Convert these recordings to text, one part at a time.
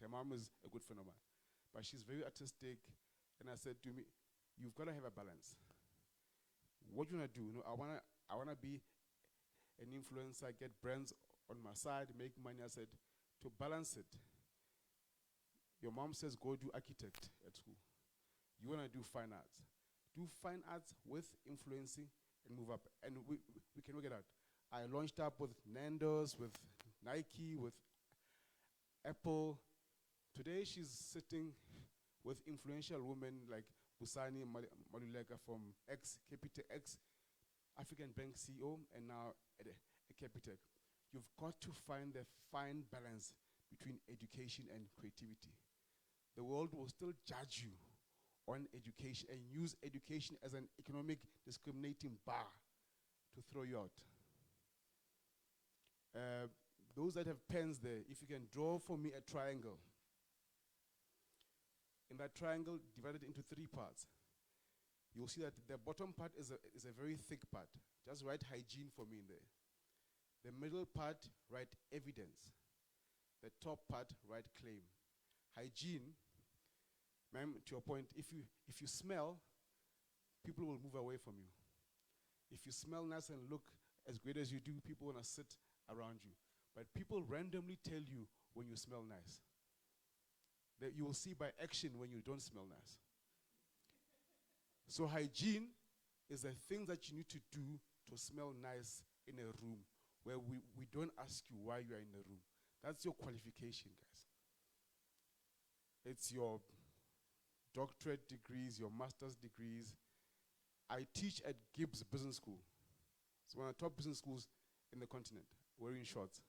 Her mom is a good friend of mine, but she's very artistic. And I said to me, you've got to have a balance. What you want to do? I wanna be an influencer, get brands on my side, make money. I said, to balance it, your mom says go do architect at school. You want to do fine arts. Do fine arts with influencing and move up. And we can work it out. I launched up with Nando's, with Nike, with Apple. Today she's sitting with influential women like Busani Maluleka from Capitec, African Bank CEO, and now at Capitec. You've got to find the fine balance between education and creativity. The world will still judge you on education and use education as an economic discriminating bar to throw you out. Those that have pens there, if you can draw for me a triangle. In that triangle, divided into 3 parts. You'll see that the bottom part is a very thick part. Just write hygiene for me in there. The middle part, write evidence. The top part, write claim. Hygiene, ma'am, to your point, if you smell, people will move away from you. If you smell nice and look as great as you do, people want to sit around you. But people randomly tell you when you smell nice. That you will see by action when you don't smell nice. So hygiene is the thing that you need to do to smell nice in a room where we don't ask you why you are in the room. That's your qualification, guys. It's your doctorate degrees, your master's degrees. I teach at Gibbs Business School. It's one of the top business schools in the continent, wearing shorts.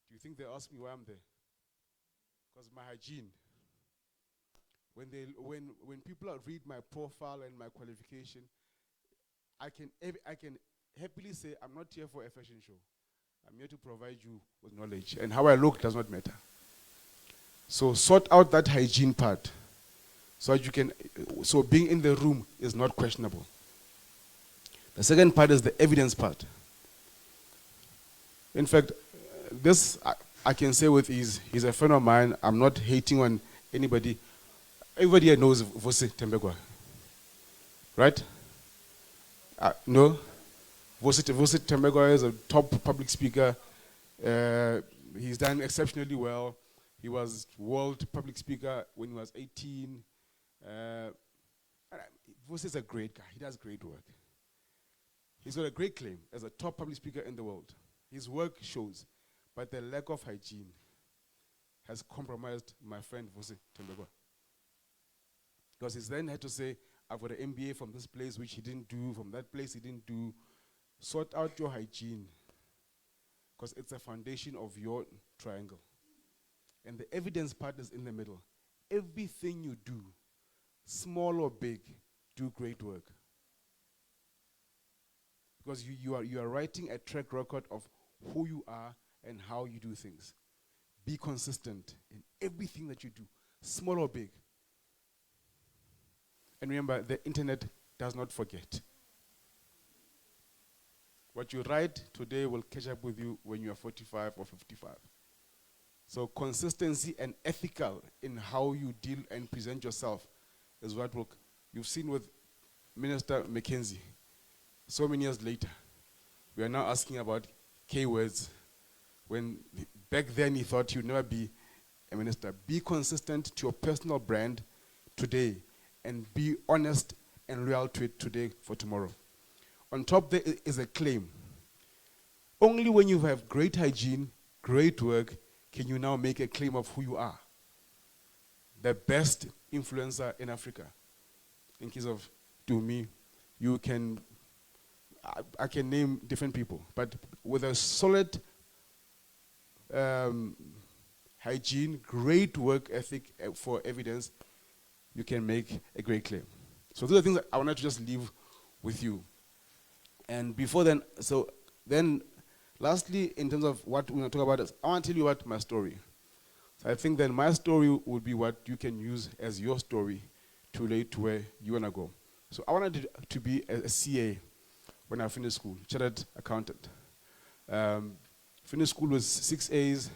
Do you think they ask me why I'm there? Because my hygiene. When people read my profile and my qualification, I can happily say I'm not here for a fashion show. I'm here to provide you with knowledge. And how I look does not matter. So sort out that hygiene part. So being in the room is not questionable. The second part is the evidence part. In fact, this I can say with ease. He's a friend of mine. I'm not hating on anybody. Everybody here knows Vose Tembegwa. Right? No? Vose Tembegwa is a top public speaker. He's done exceptionally well. He was world public speaker when he was 18. Vose is a great guy. He does great work. He's got a great claim as a top public speaker in the world. His work shows. But the lack of hygiene has compromised my friend Vose Tembegwa. Because he's then had to say, I've got an MBA from this place, which he didn't do, from that place he didn't do. Sort out your hygiene. Because it's a foundation of your triangle. And the evidence part is in the middle. Everything you do, small or big, do great work. Because you are writing a track record of who you are and how you do things. Be consistent in everything that you do, small or big. And remember, the internet does not forget. What you write today will catch up with you when you are 45 or 55. So consistency and ethical in how you deal and present yourself is what you've seen with Minister Mackenzie. So many years later, we are now asking about K-words when back then he thought you'd never be a minister. Be consistent to your personal brand today and be honest and loyal to it today for tomorrow. On top there is a claim. Only when you have great hygiene, great work, can you now make a claim of who you are. The best influencer in Africa. In case of Dumi, you can, I can name different people, but with a solid hygiene, great work ethic for evidence, you can make a great claim. So those are things that I wanted to just leave with you. And before then, lastly, in terms of what we're going to talk about, I want to tell you about my story. So I think then my story would be what you can use as your story to relate to where you want to go. So I wanted to be a CA when I finished school, chartered accountant. Finished school with 6 A's,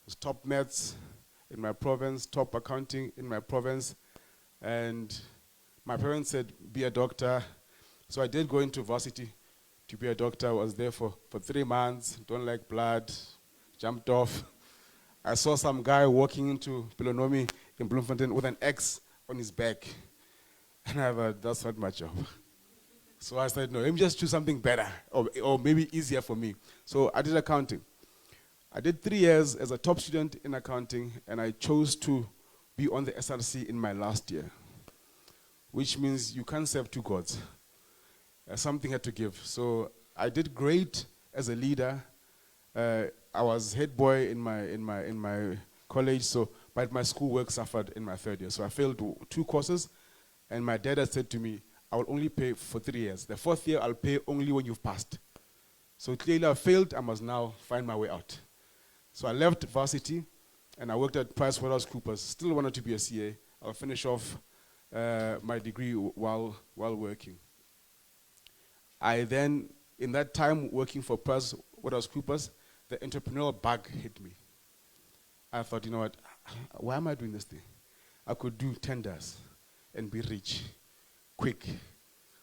was top maths, in my province, top accounting in my province. And my parents said, be a doctor. So I did go into varsity to be a doctor. I was there for 3 months, don't like blood, jumped off. I saw some guy walking into Pilonomi in Bloemfontein with an X on his back. And I thought, that's not my job. So I said, no, let me just choose something better or maybe easier for me. So I did accounting. I did 3 years as a top student in accounting, and I chose to be on the SRC in my last year, which means you can't serve two gods. Something had to give. So I did great as a leader. I was head boy in my college, but my schoolwork suffered in my 3rd year. So I failed 2 courses, and my dad had said to me, I will only pay for 3 years. The 4th year, I'll pay only when you've passed. So clearly I failed, I must now find my way out. So I left varsity, and I worked at PricewaterhouseCoopers. Still wanted to be a CA. I'll finish off my degree while working. I then, in that time working for PricewaterhouseCoopers, the entrepreneurial bug hit me. I thought, you know what, why am I doing this thing? I could do tenders and be rich, quick.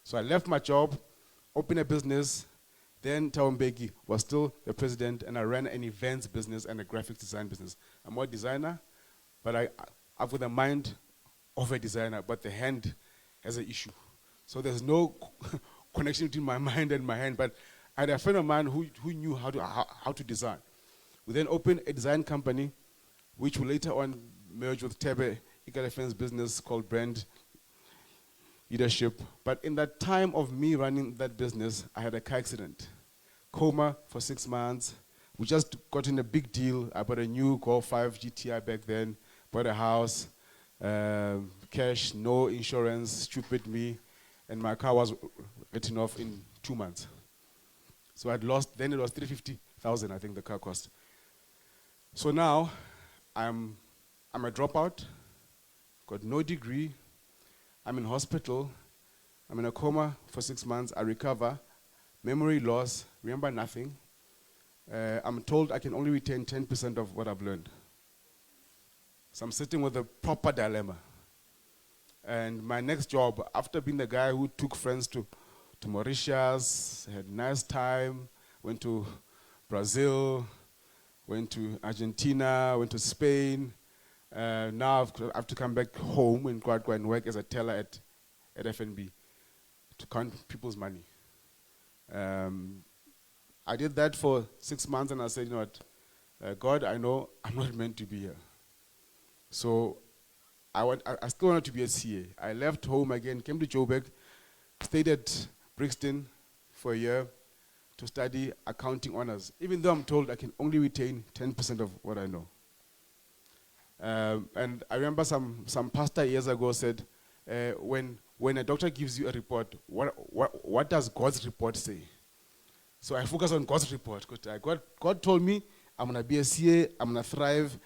So I left my job, opened a business. Then Thabo Mbeki was still the president, and I ran an events business and a graphic design business. I'm more a designer, but I've got the mind of a designer, but the hand has an issue. So there's no connection between my mind and my hand, but I had a friend of mine who knew how to design. We then opened a design company, which will later on merge with Tebe Ikalefen's business called Brand Leadership. But in that time of me running that business, I had a car accident. Coma for 6 months. We just got in a big deal. I bought a new Golf 5 GTI back then, bought a house, cash, no insurance, stupid me, and my car was written off in 2 months. So I'd lost, then it was 350,000, I think the car cost. So now, I'm a dropout, got no degree, I'm in hospital, I'm in a coma for 6 months, I recover, memory loss, remember nothing. I'm told I can only retain 10% of what I've learned. So I'm sitting with a proper dilemma. And my next job, after being the guy who took friends to Mauritius, had a nice time, went to Brazil, went to Argentina, went to Spain. Now I have to come back home and go and work as a teller at FNB to count people's money. I did that for 6 months, and I said, you know what, God, I know I'm not meant to be here. So I still wanted to be a CA. I left home again, came to Joburg, stayed at Brixton for a year to study accounting honors, even though I'm told I can only retain 10% of what I know. And I remember some pastor years ago said, when a doctor gives you a report, what does God's report say? So I focus on God's report. God told me I'm going to be a CA, I'm going to thrive.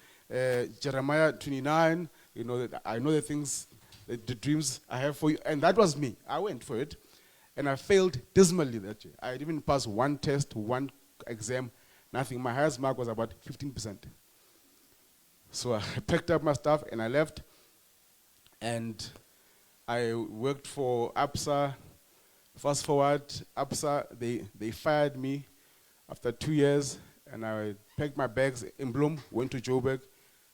Jeremiah 29, you know, I know the things, the dreams I have for you. And that was me. I went for it. And I failed dismally that year. I didn't even pass one test, one exam, nothing. My highest mark was about 15%. So I packed up my stuff and I left. And I worked for ABSA. Fast forward, ABSA, they fired me after 2 years. And I packed my bags in Bloem, went to Joburg,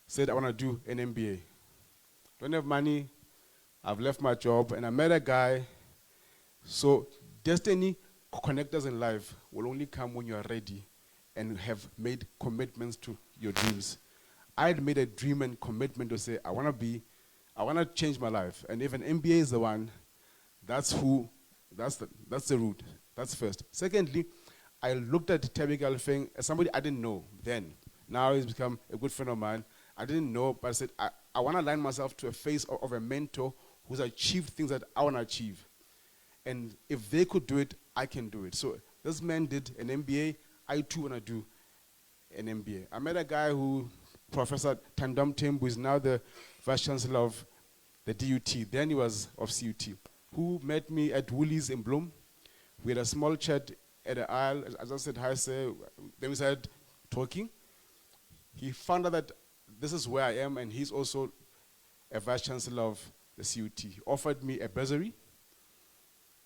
said I want to do an MBA. Don't have money. I've left my job. And I met a guy. So destiny connectors in life will only come when you are ready and have made commitments to your dreams. I had made a dream and commitment to say, I want to change my life. And if an MBA is the one, that's the route. That's first. Secondly, I looked at Tebe Ikalefeng as somebody I didn't know then. Now he's become a good friend of mine. I didn't know, but I said, I want to align myself to a face of a mentor who's achieved things that I want to achieve. And if they could do it, I can do it. So this man did an MBA. I too want to do an MBA. I met a guy Professor Tandam Tembu, who is now the Vice Chancellor of the DUT. Then he was of CUT, who met me at Woolies in Bloem. We had a small chat at the aisle. As I said, hi, sir. Then we started talking. He found out that this is where I am, and he's also a vice chancellor of the CUT. He offered me a bursary,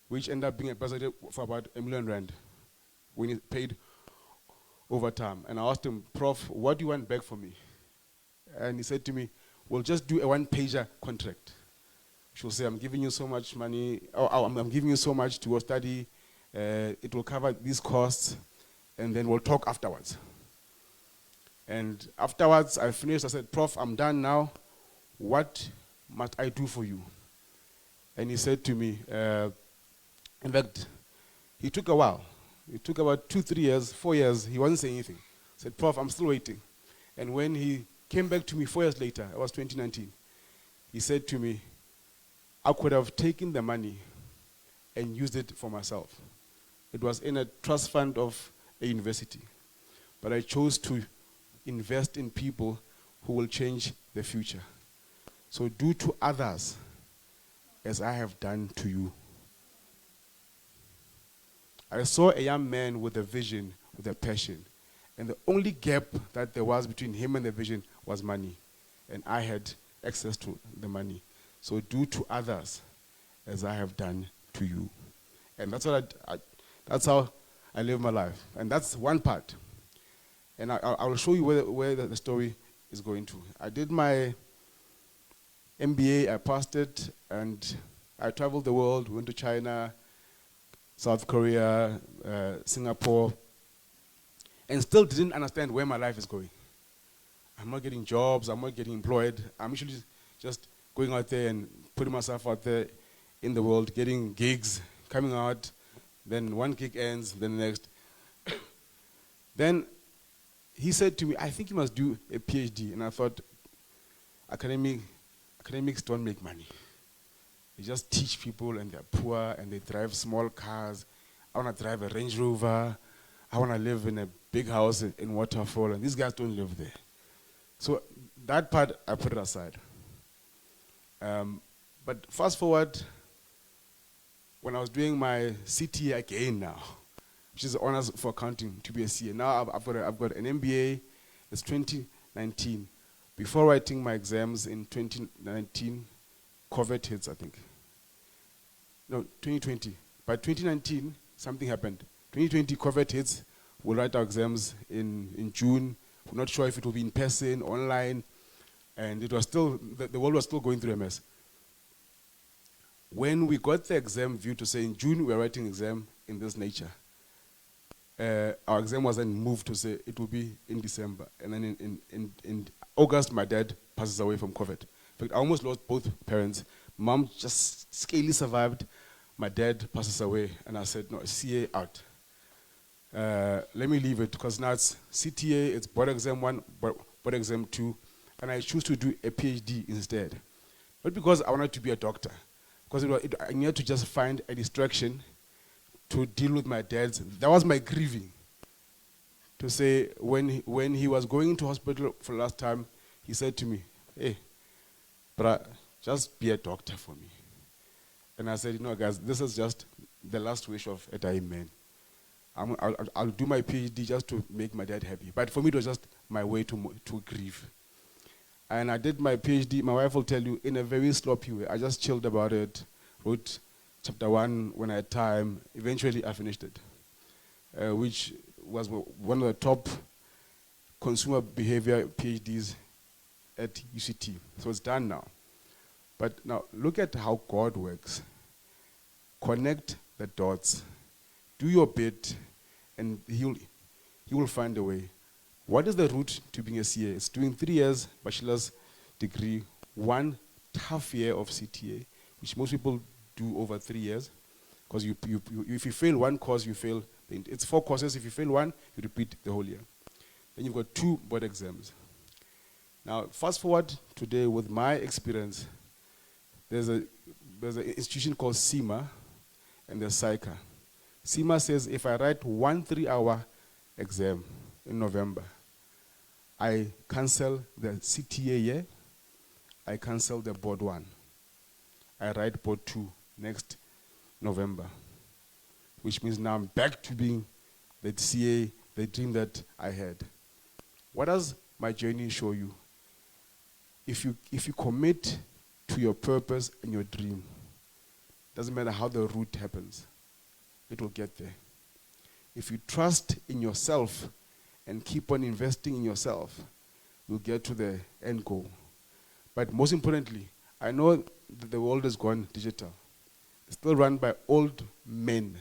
which ended up being a bursary for about R1 million when he paid over time. And I asked him, Prof, what do you want back from me? And he said to me, we'll just do a one-pager contract. She'll say, I'm giving you so much money, I'm giving you so much to go study, it will cover these costs, and then we'll talk afterwards. And afterwards, I finished, I said, Prof, I'm done now. What must I do for you? And he said to me, in fact, he took a while. It took about 2, 3 years, 4 years, he wasn't saying anything. I said, Prof, I'm still waiting. And when he came back to me 4 years later, it was 2019, he said to me, I could have taken the money and used it for myself. It was in a trust fund of a university. But I chose to invest in people who will change the future. So do to others as I have done to you. I saw a young man with a vision, with a passion. And the only gap that there was between him and the vision was money. And I had access to the money. So do to others as I have done to you. And that's what that's how I live my life. And that's one part. And I will show you where the story is going to. I did my MBA, I passed it, and I traveled the world, went to China, South Korea, Singapore, and still didn't understand where my life is going. I'm not getting jobs, I'm not getting employed. I'm usually just going out there and putting myself out there in the world, getting gigs, coming out, then one gig ends, then the next. Then he said to me, I think you must do a PhD. And I thought, academics don't make money. They just teach people and they're poor and they drive small cars. I want to drive a Range Rover. I want to live in a big house in Waterfall, and these guys don't live there. So that part, I put it aside. But fast forward, when I was doing my CTA again now, which is honors for accounting to be a CA. Now I've got an MBA. It's 2019. Before writing my exams in 2019, COVID hits, I think. No, 2020. By 2019, something happened. 2020, COVID hits. We'll write our exams in June. We're not sure if it will be in person, online. And it was still, the world was still going through a mess. When we got the exam view to say in June we're writing exam in this nature, our exam was then moved to say it will be in December. And then in August, my dad passes away from COVID. In fact, I almost lost both parents. Mom just scarcely survived. My dad passes away. And I said, no, CA out. Let me leave it, because now it's CTA, it's board exam 1, board exam 2, and I choose to do a PhD instead. Not because I wanted to be a doctor, because I needed to just find a distraction to deal with my dad's. That was my grieving. To say, when he was going into hospital for the last time, he said to me, hey, but just be a doctor for me. And I said, you know, guys, this is just the last wish of a dying man. I'll do my PhD just to make my dad happy. But for me, it was just my way to grieve. And I did my PhD, my wife will tell you, in a very sloppy way. I just chilled about it, wrote chapter 1 when I had time. Eventually, I finished it, which was one of the top consumer behavior PhDs at UCT. So it's done now. But now, look at how God works. Connect the dots. Do your bit, and he will find a way. What is the route to being a CA? It's doing 3 years bachelor's degree, 1 tough year of CTA, which most people do over 3 years. Because if you fail one course, you fail. It's 4 courses. If you fail one, you repeat the whole year. Then you've got 2 board exams. Now, fast forward today with my experience. There's an institution called CIMA, and there's SAICA. CIMA says if I write 1 3-hour exam in November, I cancel the CTA year, I cancel the board 1. I write board 2 next November, which means now I'm back to being the dream that I had. What does my journey show you? if you commit to your purpose and your dream, doesn't matter how the route happens, it will get there. If you trust in yourself and keep on investing in yourself, you'll get to the end goal. But most importantly, I know that the world has gone digital. It's still run by old men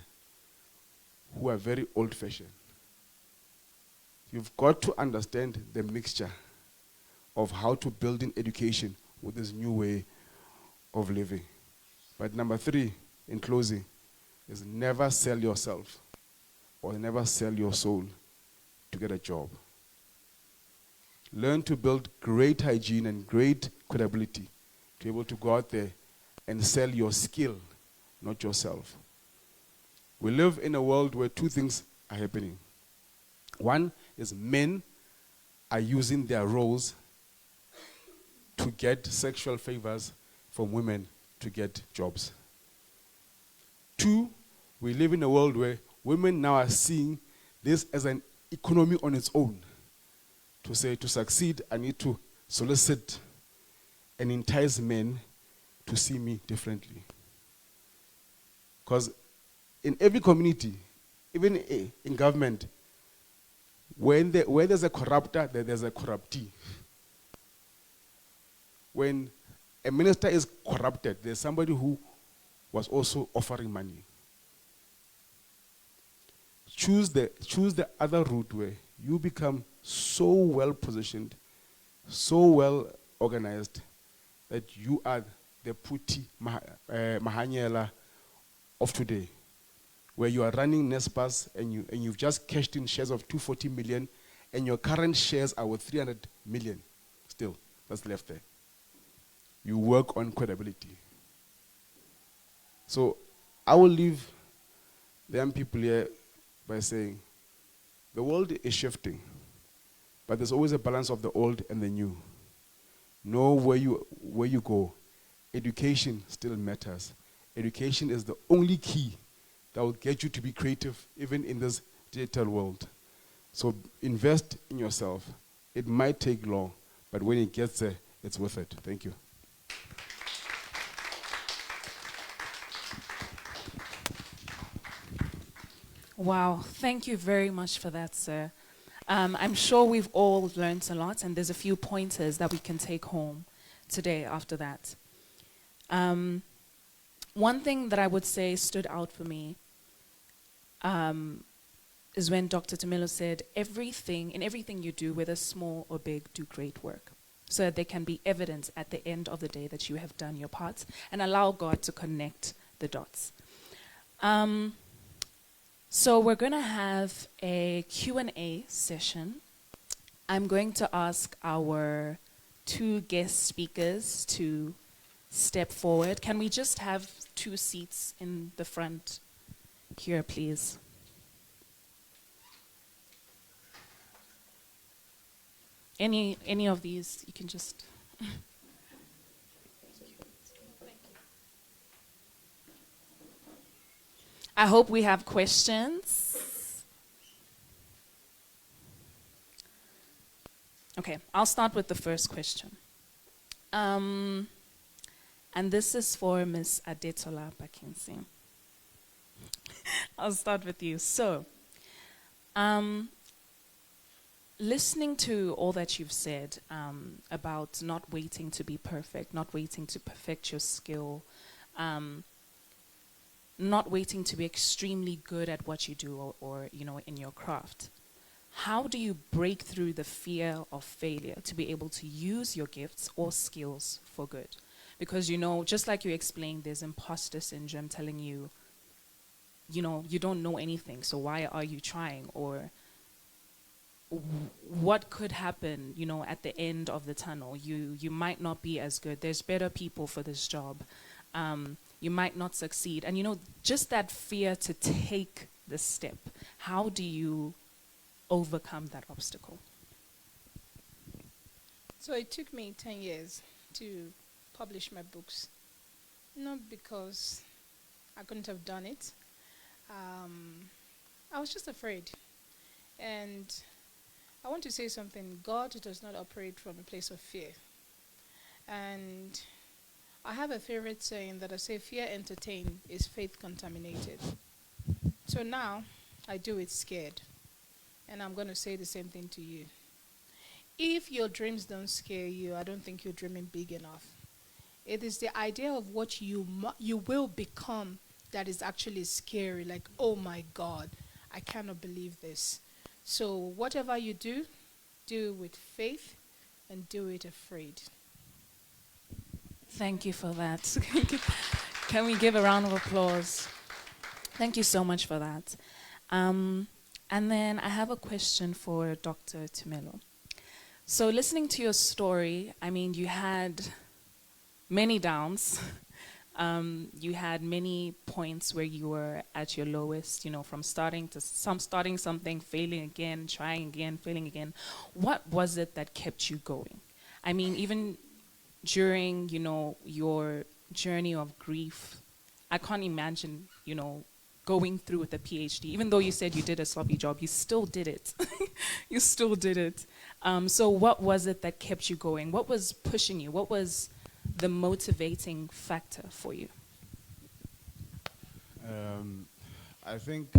who are very old-fashioned. You've got to understand the mixture of how to build in education with this new way of living. But number 3, in closing, is never sell yourself or never sell your soul to get a job. Learn to build great hygiene and great credibility to be able to go out there and sell your skill, not yourself. We live in a world where 2 things are happening. One is men are using their roles to get sexual favors from women to get jobs. 2, we live in a world where women now are seeing this as an economy on its own. To say, to succeed, I need to solicit and entice men to see me differently. Because in every community, even in government, where there's a corrupter, there's a corruptee. When a minister is corrupted, there's somebody who was also offering money. Choose the other route where you become so well positioned, so well organized, that you are the Puti Mahanyela of today, where you are running Nespas and you've just cashed in shares of 240 million, and your current shares are worth 300 million still, that's left there. You work on credibility. So I will leave the young people here by saying, the world is shifting, but there's always a balance of the old and the new. Know where you go. Education still matters. Education is the only key that will get you to be creative, even in this digital world. So invest in yourself. It might take long, but when it gets there, it's worth it. Thank you. Wow, thank you very much for that, sir. I'm sure we've all learned a lot, and there's a few pointers that we can take home today after that. One thing that I would say stood out for me is when Dr. Tamilo said, in everything you do, whether small or big, do great work, so that there can be evidence at the end of the day that you have done your part, and allow God to connect the dots. So we're going to have a Q&A session. I'm going to ask our 2 guest speakers to step forward. Can we just have 2 seats in the front here, please? Any of these, you can just... I hope we have questions. Okay, I'll start with the first question. And this is for Ms. Adetola Bakinsi. I'll start with you. So, listening to all that you've said about not waiting to be perfect, not waiting to perfect your skill, not waiting to be extremely good at what you do or in your craft. How do you break through the fear of failure to be able to use your gifts or skills for good? Because, just like you explained, there's imposter syndrome telling you, you don't know anything, so why are you trying? Or what could happen, at the end of the tunnel? You might not be as good. There's better people for this job. You might not succeed. And just that fear to take the step. How do you overcome that obstacle? So it took me 10 years to publish my books. Not because I couldn't have done it. I was just afraid. And I want to say something. God does not operate from a place of fear. And I have a favorite saying that I say, fear entertained is faith contaminated. So now I do it scared. And I'm going to say the same thing to you. If your dreams don't scare you, I don't think you're dreaming big enough. It is the idea of what you will become that is actually scary. Like, oh my God, I cannot believe this. So whatever you do it with faith and do it afraid. Thank you for that. Can we give a round of applause? Thank you so much for that. And then I have a question for Dr. Tumelo. So listening to your story, I mean, you had many downs. You had many points where you were at your lowest, from starting something, failing again, trying again, failing again. What was it that kept you going? I mean, even during, your journey of grief, I can't imagine, going through with a PhD. Even though you said you did a sloppy job, you still did it. You still did it. So what was it that kept you going? What was pushing you? What was the motivating factor for you? I think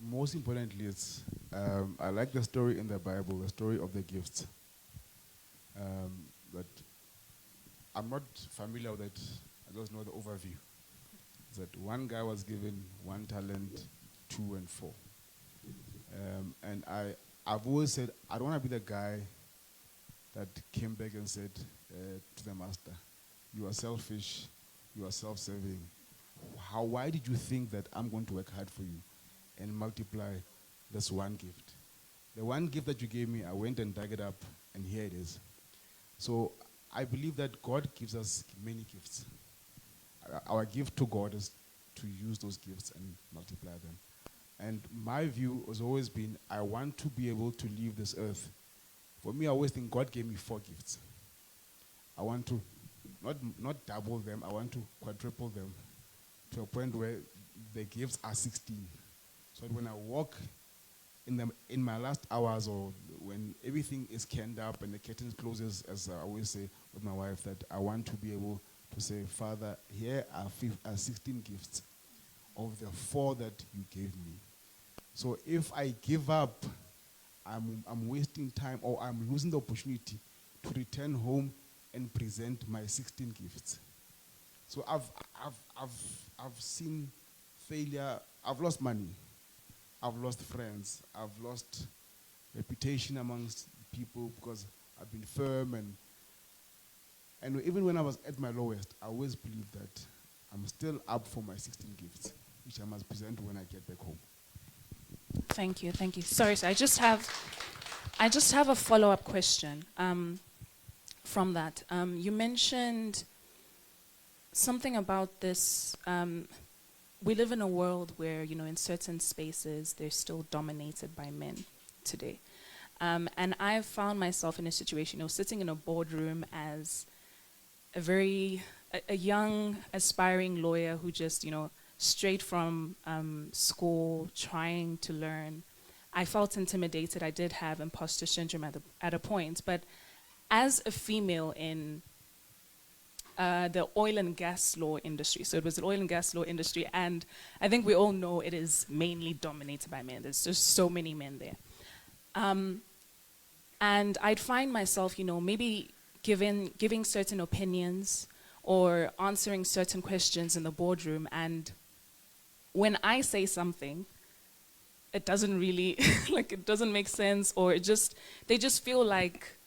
most importantly, it's I like the story in the Bible, the story of the gifts. But I'm not familiar with it. I just know the overview. That one guy was given 1 talent, 2 and 4. And I've always said, I don't want to be the guy that came back and said to the master, you are selfish, you are self-serving. Why did you think that I'm going to work hard for you and multiply this one gift? The one gift that you gave me, I went and dug it up, and here it is. So I believe that God gives us many gifts. Our gift to God is to use those gifts and multiply them. And my view has always been, I want to be able to leave this earth. For me, I always think God gave me 4 gifts. I want to not double them, I want to quadruple them to a point where the gifts are 16. So that when I walk in my last hours, or when everything is canned up and the curtains closes, as I always say with my wife, that I want to be able to say, Father, here are 16 gifts of the 4 that you gave me. So if I give up, I'm wasting time, or I'm losing the opportunity to return home and present my 16 gifts. So I've seen failure. I've lost money. I've lost friends. I've lost reputation amongst people because I've been firm, and even when I was at my lowest, I always believed that I'm still up for my 16 gifts, which I must present when I get back home. Thank you. Sorry, I just have a follow-up question from that. You mentioned something about this. We live in a world where, in certain spaces, they're still dominated by men today. And I've found myself in a situation, sitting in a boardroom as a young, aspiring lawyer who just, straight from school, trying to learn. I felt intimidated. I did have imposter syndrome at a point. But as a female in the oil and gas law industry, so it was the oil and gas law industry, and I think we all know it is mainly dominated by men. There's just so many men there. And I'd find myself, maybe giving certain opinions or answering certain questions in the boardroom, and when I say something, it doesn't really, it doesn't make sense, or they just feel like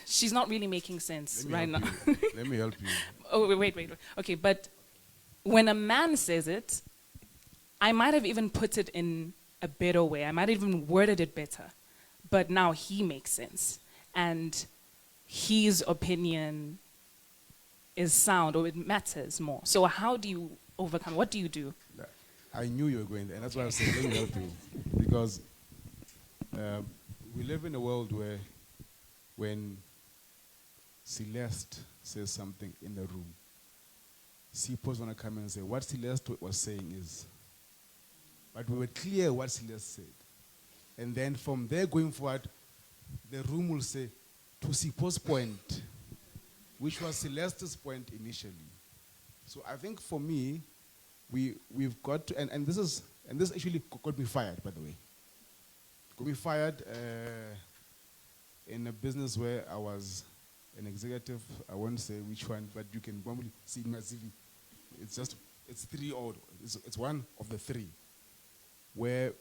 she's not really making sense right now. Let me help you. Oh, wait. Okay, but when a man says it, I might have even put it in a better way. I might have even worded it better. But now he makes sense. And his opinion is sound, or it matters more. So how do you overcome? What do you do? I knew you were going there, and that's why I was saying, let me help you. Because we live in a world where when Celeste says something in the room, Sipho's want to come and say, what Celeste was saying is, but we were clear what Celeste said. And then from there going forward, the room will say, to Sipho's point, which was Celeste's point initially. So I think for me, we've got to, and this actually got me fired, by the way. Got me fired in a business where I was an executive. I won't say which one, but you can probably see in my CV. It's three odd. It's one of the three, where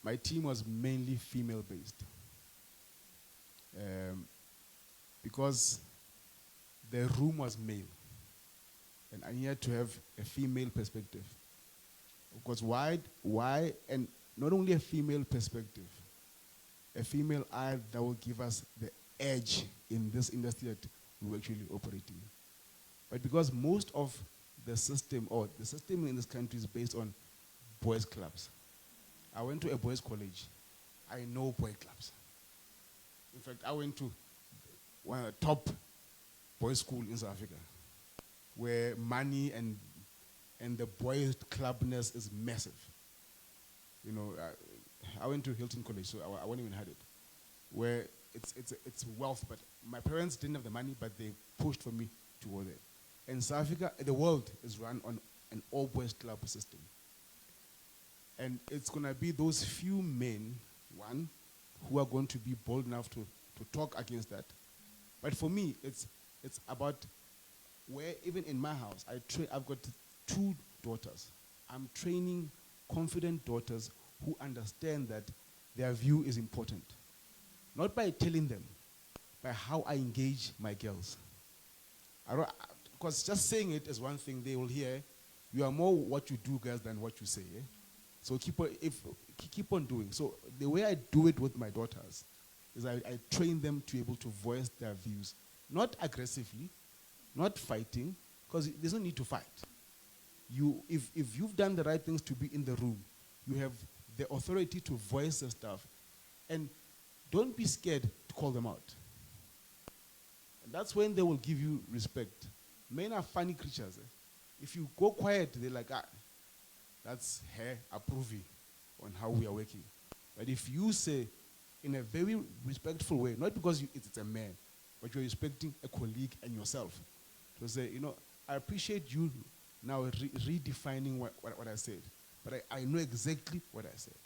my team was mainly female-based. Because the room was male, and I needed to have a female perspective. Because why, and not only a female perspective, a female eye that will give us the edge in this industry that we're actually operating. But because most of the system, or the system in this country is based on boys' clubs. I went to a boys' college. I know boys' clubs. In fact, I went to one of the top boys' school in South Africa, where money and the boys' clubness is massive. You know, I went to Hilton College, so I wouldn't even had it, where it's wealth. But my parents didn't have the money, but they pushed for me to go there. In South Africa, the world is run on an all-boys club system. And it's going to be those few men, one, who are going to be bold enough to talk against that. But for me, it's about where, even in my house, I've got 2 daughters. I'm training confident daughters who understand that their view is important. Not by telling them, by how I engage my girls. Because just saying it is one thing, they will hear. You are more what you do, girls, than what you say. Eh? So keep on doing. So the way I do it with my daughters is I train them to be able to voice their views. Not aggressively, not fighting, because there's no need to fight. If you've done the right things to be in the room, you have the authority to voice the stuff. And don't be scared to call them out. And that's when they will give you respect. Men are funny creatures. Eh? If you go quiet, they're like, that's her approving on how we are working. But if you say, in a very respectful way, not because it's a man, but you're respecting a colleague and yourself, to say, I appreciate you now redefining what I said, but I know exactly what I said.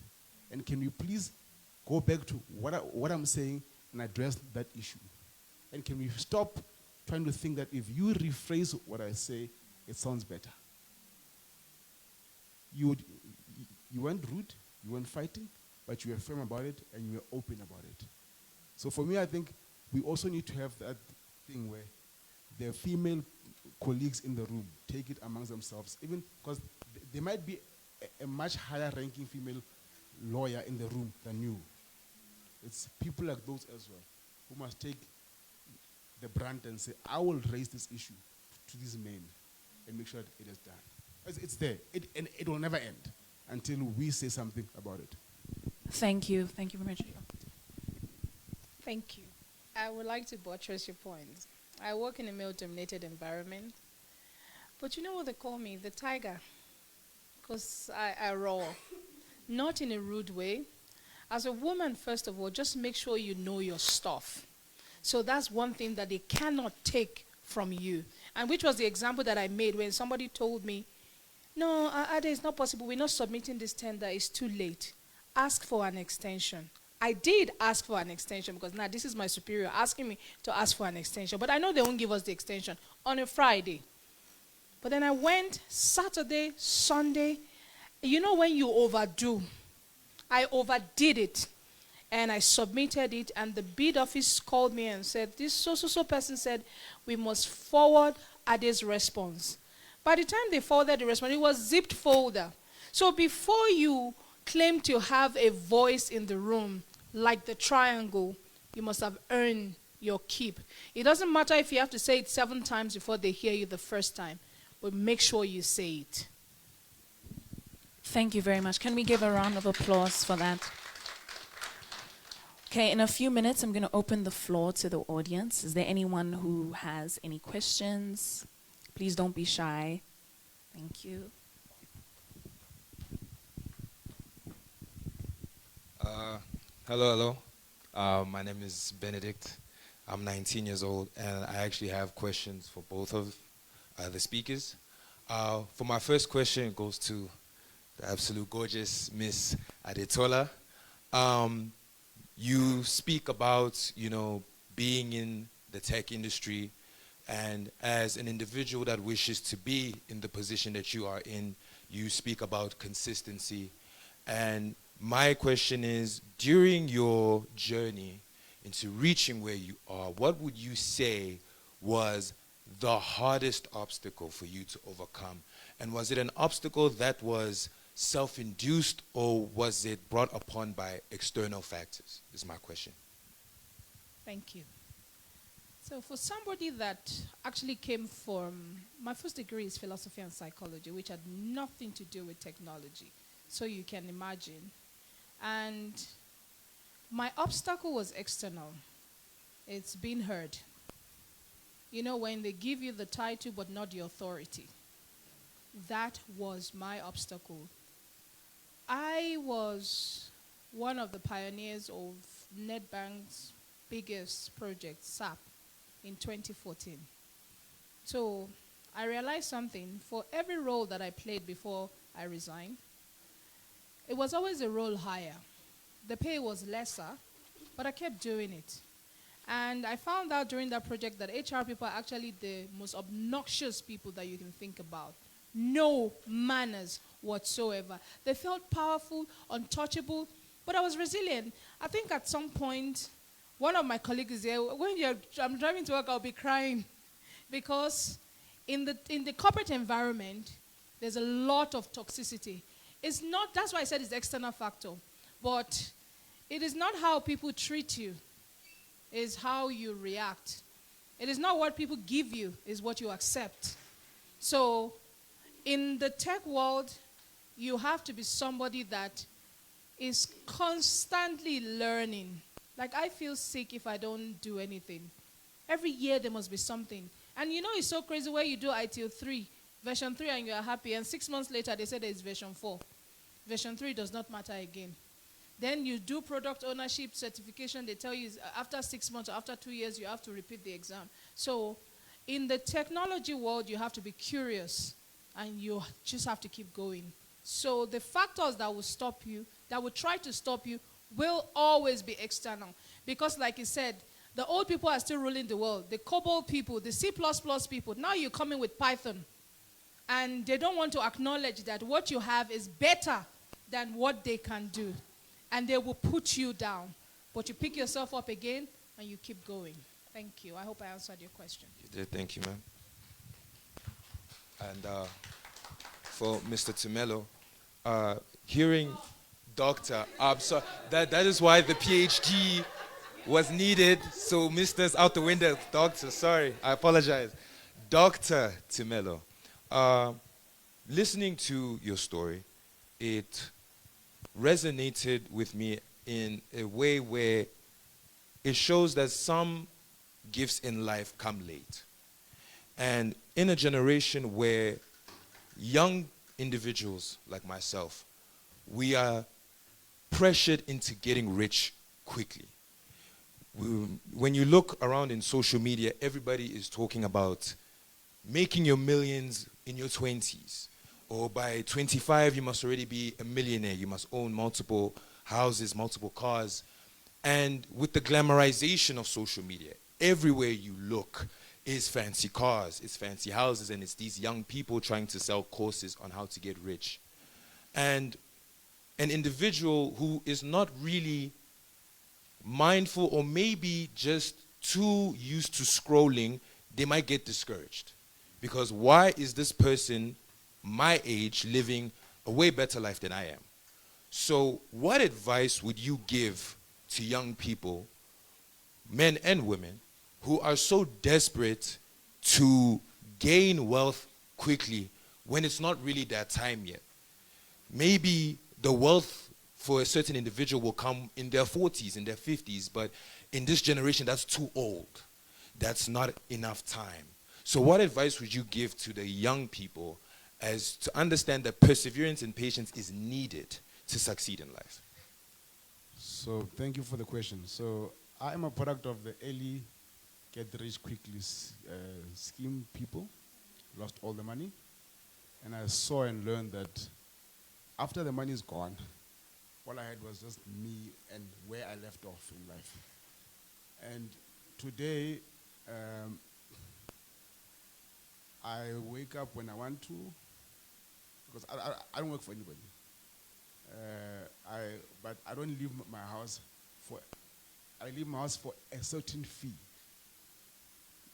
And can you please go back to what I'm saying and address that issue? And can we stop trying to think that if you rephrase what I say, it sounds better? You weren't rude, you weren't fighting, but you were firm about it and you were open about it. So for me, I think we also need to have that thing where the female colleagues in the room take it amongst themselves, even because there might be a much higher ranking female lawyer in the room than you. It's people like those as well who must take the brunt and say, I will raise this issue to these men and make sure that it is done. It's there. And it will never end until we say something about it. Thank you. Thank you very much. Thank you. I would like to buttress your point. I work in a male-dominated environment. But you know what they call me? The tiger. Because I roar. Not in a rude way. As a woman, first of all, just make sure you know your stuff. So that's one thing that they cannot take from you. And which was the example that I made when somebody told me, no, Ade, it's not possible. We're not submitting this tender. It's too late. Ask for an extension. I did ask for an extension because now this is my superior asking me to ask for an extension. But I know they won't give us the extension on a Friday. But then I went Saturday, Sunday. You know when you overdo, I overdid it. And I submitted it, and the bid office called me and said, this so person said, we must forward Ade's response. By the time they forwarded the response, it was zipped folder. So before you claim to have a voice in the room, like the triangle, you must have earned your keep. It doesn't matter if you have to say it 7 times before they hear you the first time, but make sure you say it. Thank you very much. Can we give a round of applause for that? Okay, in a few minutes, I'm going to open the floor to the audience. Is there anyone who has any questions? Please don't be shy. Thank you. Hello. My name is Benedict. I'm 19 years old, and I actually have questions for both of the speakers. For my first question, it goes to the absolute gorgeous Miss Adetola. You speak about, being in the tech industry, and as an individual that wishes to be in the position that you are in, you speak about consistency. And my question is, during your journey into reaching where you are, what would you say was the hardest obstacle for you to overcome? And was it an obstacle that was self-induced, or was it brought upon by external factors? Is my question. Thank you. So for somebody that actually came from, my first degree is philosophy and psychology, which had nothing to do with technology. So you can imagine. And my obstacle was external. It's being heard. When they give you the title but not the authority. That was my obstacle. I was one of the pioneers of Nedbank's biggest project, SAP, in 2014. So I realized something. For every role that I played before I resigned, it was always a role higher. The pay was lesser, but I kept doing it. And I found out during that project that HR people are actually the most obnoxious people that you can think about. No manners whatsoever. They felt powerful, untouchable, but I was resilient. I think at some point, one of my colleagues is there, I'm driving to work, I'll be crying. Because in the corporate environment, there's a lot of toxicity. It's not, that's why I said it's the external factor. But it is not how people treat you, it's how you react. It is not what people give you, it's what you accept. So in the tech world, you have to be somebody that is constantly learning. Like, I feel sick if I don't do anything. Every year there must be something. And it's so crazy where you do ITIL 3, version 3, and you are happy, and 6 months later they say there's version 4. Version 3 does not matter again. Then you do product ownership certification, they tell you after 6 months or after 2 years you have to repeat the exam. So in the technology world, you have to be curious, and you just have to keep going. So the factors that will stop you, that will try to stop you, will always be external. Because like you said, the old people are still ruling the world. The COBOL people, the C++ people, now you're coming with Python. And they don't want to acknowledge that what you have is better than what they can do. And they will put you down. But you pick yourself up again and you keep going. Thank you. I hope I answered your question. You did. Thank you, ma'am. And for Mr. Tumelo, hearing Dr. Absa, that is why the PhD was needed. So Mr's out the window. Doctor, sorry, I apologize. Dr. Tumelo, listening to your story, it resonated with me in a way where it shows that some gifts in life come late. And in a generation where young individuals like myself, we are pressured into getting rich quickly. When you look around in social media, everybody is talking about making your millions in your 20s. Or by 25, you must already be a millionaire. You must own multiple houses, multiple cars. And with the glamorization of social media, everywhere you look is fancy cars, it's fancy houses, and it's these young people trying to sell courses on how to get rich. And an individual who is not really mindful, or maybe just too used to scrolling, they might get discouraged. Because why is this person my age living a way better life than I am? So what advice would you give to young people, men and women, who are so desperate to gain wealth quickly when it's not really their time yet? Maybe the wealth for a certain individual will come in their 40s, in their 50s, but in this generation, that's too old. That's not enough time. So what advice would you give to the young people as to understand that perseverance and patience is needed to succeed in life? So thank you for the question. So I am a product of the early get rich quickly scheme people, lost all the money. And I saw and learned that after the money is gone, all I had was just me and where I left off in life. And today, I wake up when I want to, because I don't work for anybody. But I don't leave my house I leave my house for a certain fee.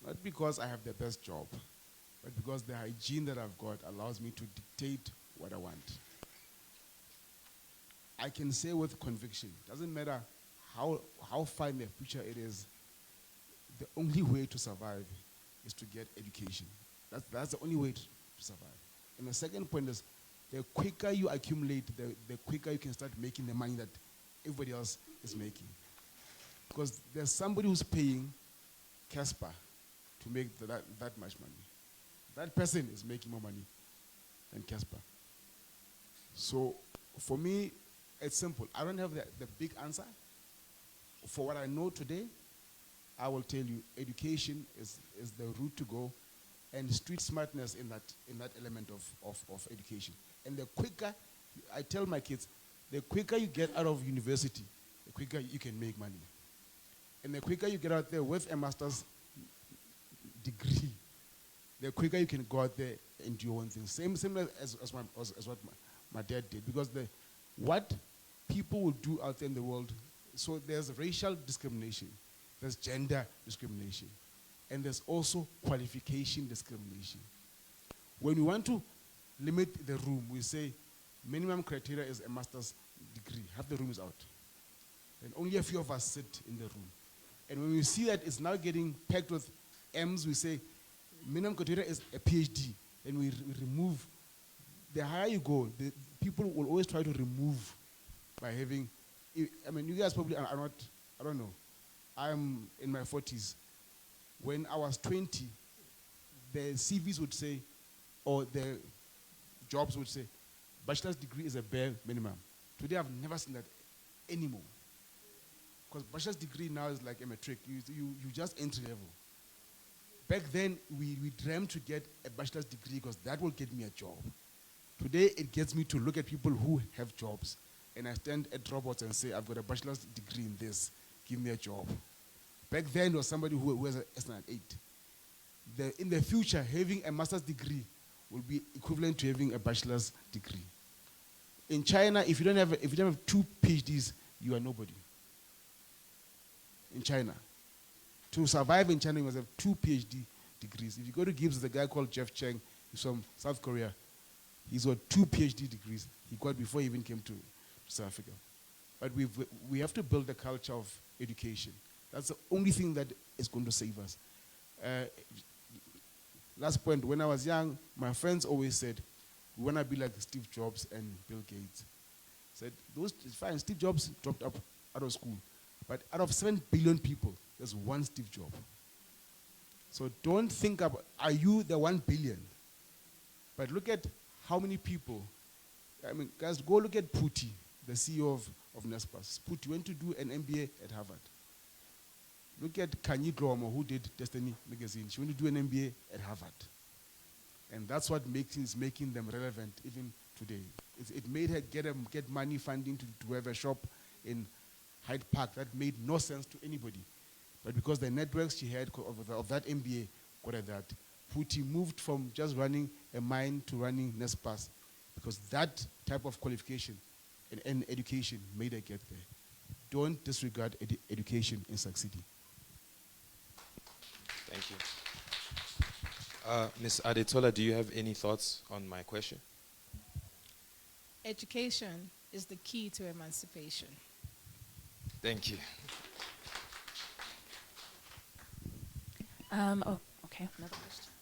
Not because I have the best job, but because the hygiene that I've got allows me to dictate what I want. I can say with conviction, doesn't matter how far in the future it is, the only way to survive is to get education. That's the only way to survive. And the second point is, the quicker you accumulate, the quicker you can start making the money that everybody else is making. Because there's somebody who's paying Casper to make that much money. That person is making more money than Casper. So for me, it's simple. I don't have the big answer. For what I know today, I will tell you education is the route to go, and street smartness in that element of education. And the quicker, I tell my kids, the quicker you get out of university, the quicker you can make money. And the quicker you get out there with a master's degree, the quicker you can go out there and do your own thing. Similar as what my dad did. Because what people will do out there in the world, so there's racial discrimination, there's gender discrimination, and there's also qualification discrimination. When we want to limit the room, we say minimum criteria is a master's degree. Half the room is out. And only a few of us sit in the room. And when we see that it's now getting packed with M's, we say minimum criteria is a PhD. And we remove. The higher you go, the people will always try to remove by having, I mean, you guys probably are not, I don't know. I'm in my 40s. When I was 20, the CVs would say, or the jobs would say, bachelor's degree is a bare minimum. Today, I've never seen that anymore. Because bachelor's degree now is like a matric. You just entry level. Back then, we dreamed to get a bachelor's degree because that will get me a job. Today, it gets me to look at people who have jobs. And I stand at robots and say, I've got a bachelor's degree in this. Give me a job. Back then, there was somebody who was an S98. In the future, having a master's degree will be equivalent to having a bachelor's degree. In China, if you don't have 2 PhDs, you are nobody. In China. To survive in China, you must have 2 PhD degrees. If you go to Gibbs, there's a guy called Jeff Cheng. He's from South Korea. He's got 2 PhD degrees. He got before he even came to South Africa. But we have to build a culture of education. That's the only thing that is going to save us. Last point, when I was young, my friends always said, we want to be like Steve Jobs and Bill Gates. Said, it's fine, Steve Jobs dropped out of school. But out of 7 billion people, there's one Steve Jobs. So don't think about, are you the 1 billion? But look at how many people. I mean, guys, go look at Phuti, the CEO of Naspers. Phuti went to do an MBA at Harvard. Look at Kanye Glomo, who did Destiny magazine. She went to do an MBA at Harvard. And that's what is making them relevant even today. It made her get money funding to have a shop in Hyde Park that made no sense to anybody. But because the networks she had of that MBA got at that, Phuti moved from just running a mine to running Naspers, because that type of qualification and education made her get there. Don't disregard education in succeeding. Thank you. Ms. Adetola, do you have any thoughts on my question? Education is the key to emancipation. Thank you. Oh, okay, another question.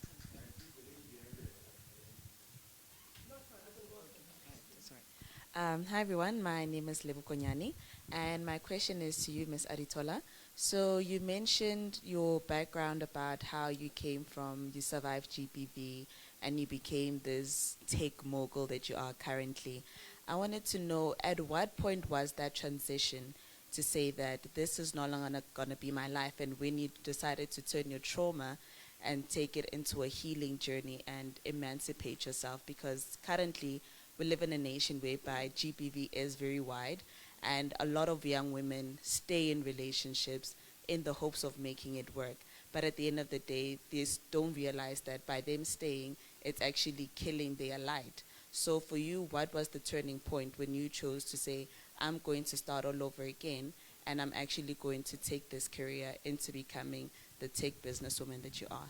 Hi everyone, my name is Lebo Konyani, and my question is to you, Ms. Adetola. So you mentioned your background about how you you survived GBV, and you became this tech mogul that you are currently. I wanted to know, at what point was that transition to say that this is no longer going to be my life, and when you decided to turn your trauma and take it into a healing journey and emancipate yourself, because currently we live in a nation whereby GBV is very wide, and a lot of young women stay in relationships in the hopes of making it work. But at the end of the day, they don't realize that by them staying, it's actually killing their light. So for you, what was the turning point when you chose to say, I'm going to start all over again, and I'm actually going to take this career into becoming the tech businesswoman that you are?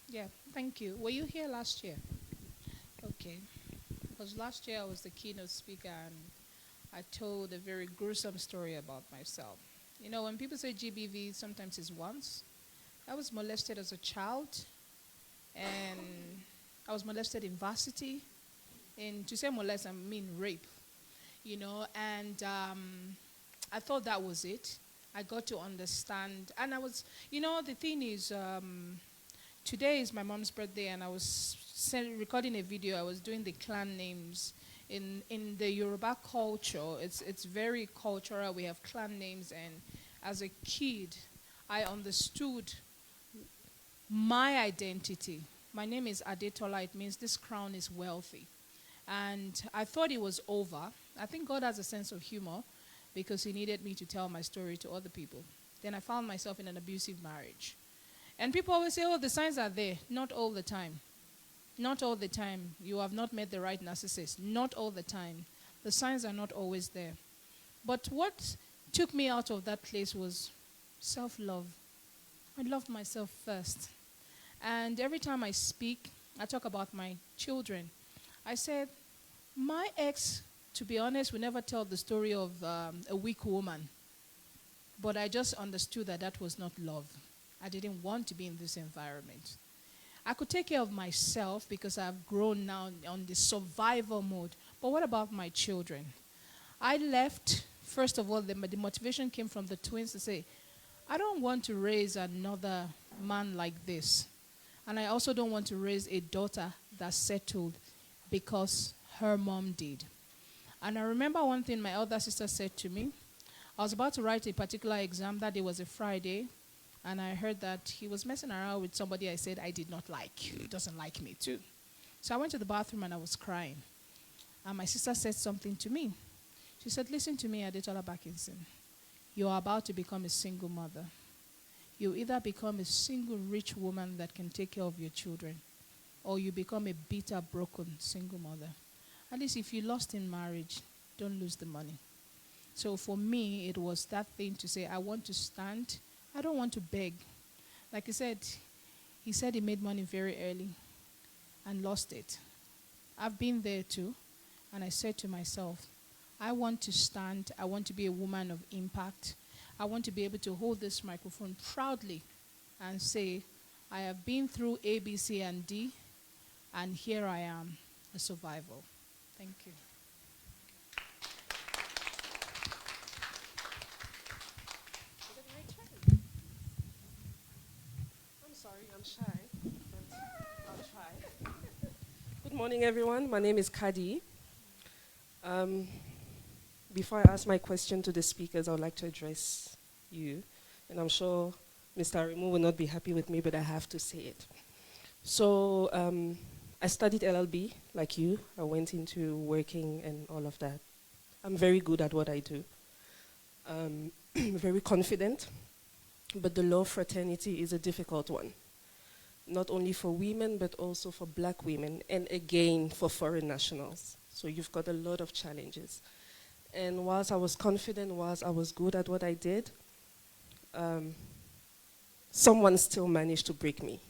Yeah, thank you. Were you here last year? Okay. Because last year I was the keynote speaker, and I told a very gruesome story about myself. You know, when people say GBV, sometimes it's once. I was molested as a child, and I was molested in varsity. And to say molest, I mean rape. You know, and I thought that was it. I got to understand, and I was, you know, the thing is, today is my mom's birthday, and I was recording a video. I was doing the clan names. In the Yoruba culture, it's very cultural. We have clan names, and as a kid, I understood my identity. My name is Adetola. It means this crown is wealthy. And I thought it was over. I think God has a sense of humor because he needed me to tell my story to other people. Then I found myself in an abusive marriage. And people always say, oh, the signs are there. Not all the time. Not all the time. You have not met the right narcissist. Not all the time. The signs are not always there. But what took me out of that place was self-love. I loved myself first. And every time I speak, I talk about my children. I said, my ex, to be honest, would never tell the story of a weak woman. But I just understood that that was not love. I didn't want to be in this environment. I could take care of myself because I've grown now on the survival mode. But what about my children? I left, first of all, the motivation came from the twins to say, I don't want to raise another man like this. And I also don't want to raise a daughter that's settled because her mom did. And I remember one thing my elder sister said to me. I was about to write a particular exam. That day was a Friday. And I heard that he was messing around with somebody I said I did not like. He doesn't like me too. So I went to the bathroom and I was crying. And my sister said something to me. She said, listen to me, Adetola Backinson. You are about to become a single mother. You either become a single rich woman that can take care of your children, or you become a bitter, broken single mother. At least if you lost in marriage, don't lose the money. So for me, it was that thing to say, I want to stand. I don't want to beg. Like he said he made money very early and lost it. I've been there too. And I said to myself, I want to stand. I want to be a woman of impact. I want to be able to hold this microphone proudly and say, I have been through A, B, C, and D, and here I am, a survival. Thank you. I'm sorry, I'm shy, but I'll try. Good morning, everyone. My name is Kadi. Before I ask my question to the speakers, I would like to address you. And I'm sure Mr. Arimu will not be happy with me, but I have to say it. So I studied LLB, like you. I went into working and all of that. I'm very good at what I do. Very confident. But the law fraternity is a difficult one. Not only for women, but also for black women, and again, for foreign nationals. So you've got a lot of challenges. And whilst I was confident, whilst I was good at what I did, someone still managed to break me.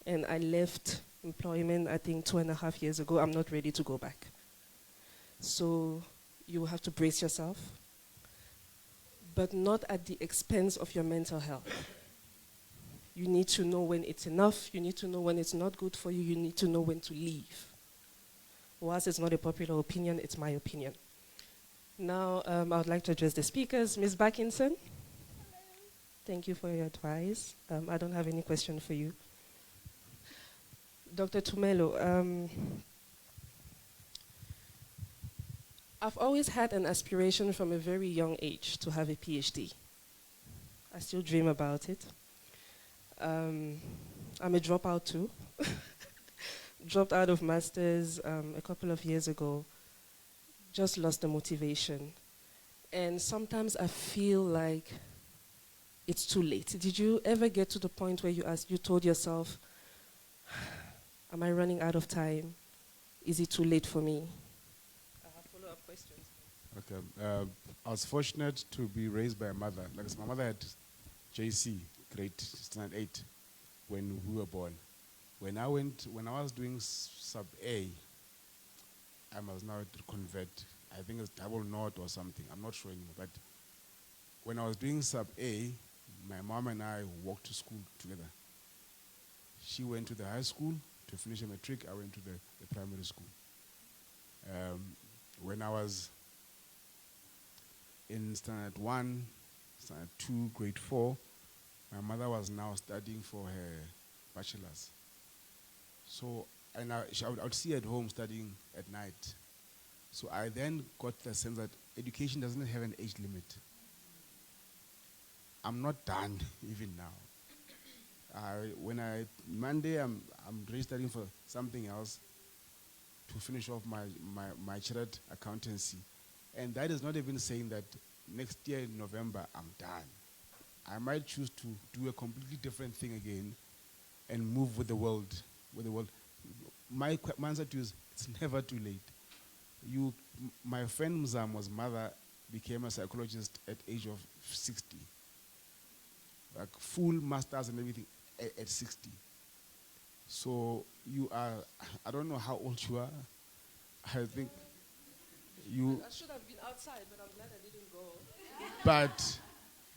And I left employment, I think, 2.5 years ago. I'm not ready to go back. So you have to brace yourself, but not at the expense of your mental health. You need to know when it's enough. You need to know when it's not good for you. You need to know when to leave. Whilst it's not a popular opinion, it's my opinion. Now, I would like to address the speakers. Ms. Backinson, thank you for your advice. I don't have any question for you. Dr. Tumelo, I've always had an aspiration from a very young age to have a PhD. I still dream about it. I'm a dropout too. Dropped out of masters a couple of years ago. Just lost the motivation. And sometimes I feel like it's too late. Did you ever get to the point where you told yourself, am I running out of time? Is it too late for me? I have follow-up questions. Okay. I was fortunate to be raised by a mother. Like my mother had JC, grade standard 8, when we were born. When I was doing sub A, I must now convert. I think it's double naught or something. I'm not sure anymore. But when I was doing sub A, my mom and I walked to school together. She went to the high school to finish her matric. I went to the primary school. When I was in standard 1, standard 2, grade 4, my mother was now studying for her bachelor's. So, and I would see her at home studying at night. So I then got the sense that education doesn't have an age limit. I'm not done even now. Monday I'm registering for something else to finish off my chartered accountancy. And that is not even saying that next year in November I'm done. I might choose to do a completely different thing again and move with the world. My answer to you is it's never too late. My friend Mzam's mother became a psychologist at age of 60. Like full masters and everything at 60. So I don't know how old you are. I think you... I should have been outside, but I'm glad I didn't go.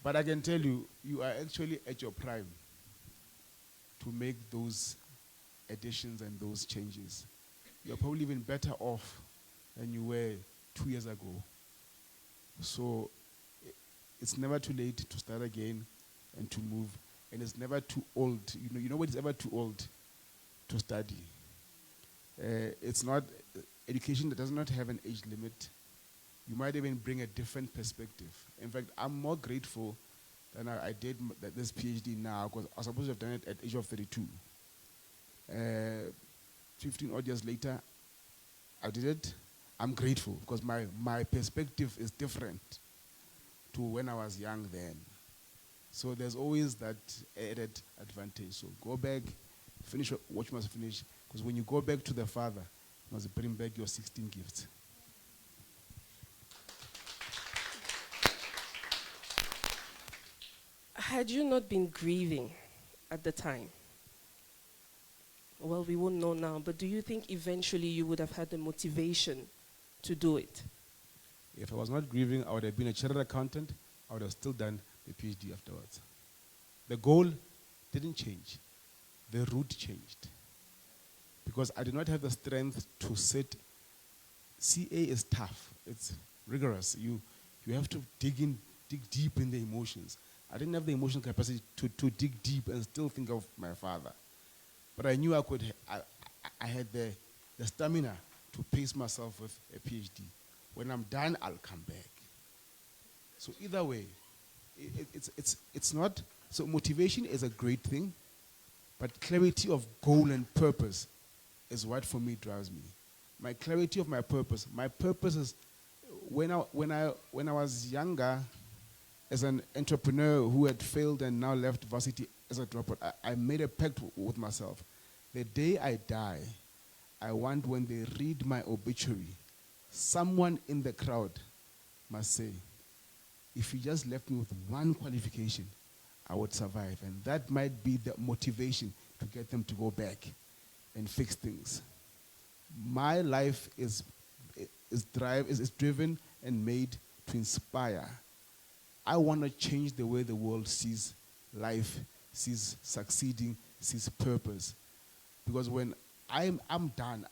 But I can tell you, you are actually at your prime to make those additions and those changes. You're probably even better off than you were 2 years ago. So it's never too late to start again and to move. And it's never too old. You know what is ever too old? To study. Education does not have an age limit. You might even bring a different perspective. In fact, I'm more grateful than I did this PhD now, because I was supposed to have done it at the age of 32. 15 odd years later, I did it. I'm grateful because my perspective is different to when I was young then. So there's always that added advantage. So go back, finish what you must finish, because when you go back to the Father, you must bring back your 16 gifts. Had you not been grieving at the time? Well, we won't know now, but do you think eventually you would have had the motivation to do it? If I was not grieving, I would have been a chartered accountant. I would have still done the PhD afterwards. The goal didn't change. The route changed. Because I did not have the strength to sit. CA is tough. It's rigorous. You have to dig deep in the emotions. I didn't have the emotional capacity to dig deep and still think of my father. But I knew I had the stamina to pace myself with a PhD. When I'm done, I'll come back. So either way, it's not, so motivation is a great thing, but clarity of goal and purpose is what for me drives me. My clarity of my purpose is, when I was younger, as an entrepreneur who had failed and now left varsity as a dropout, I made a pact with myself. The day I die, I want, when they read my obituary, someone in the crowd must say, if you just left me with one qualification, I would survive. And that might be the motivation to get them to go back and fix things. My life is driven and made to inspire. I want to change the way the world sees life, sees succeeding, sees purpose. Because when I'm done,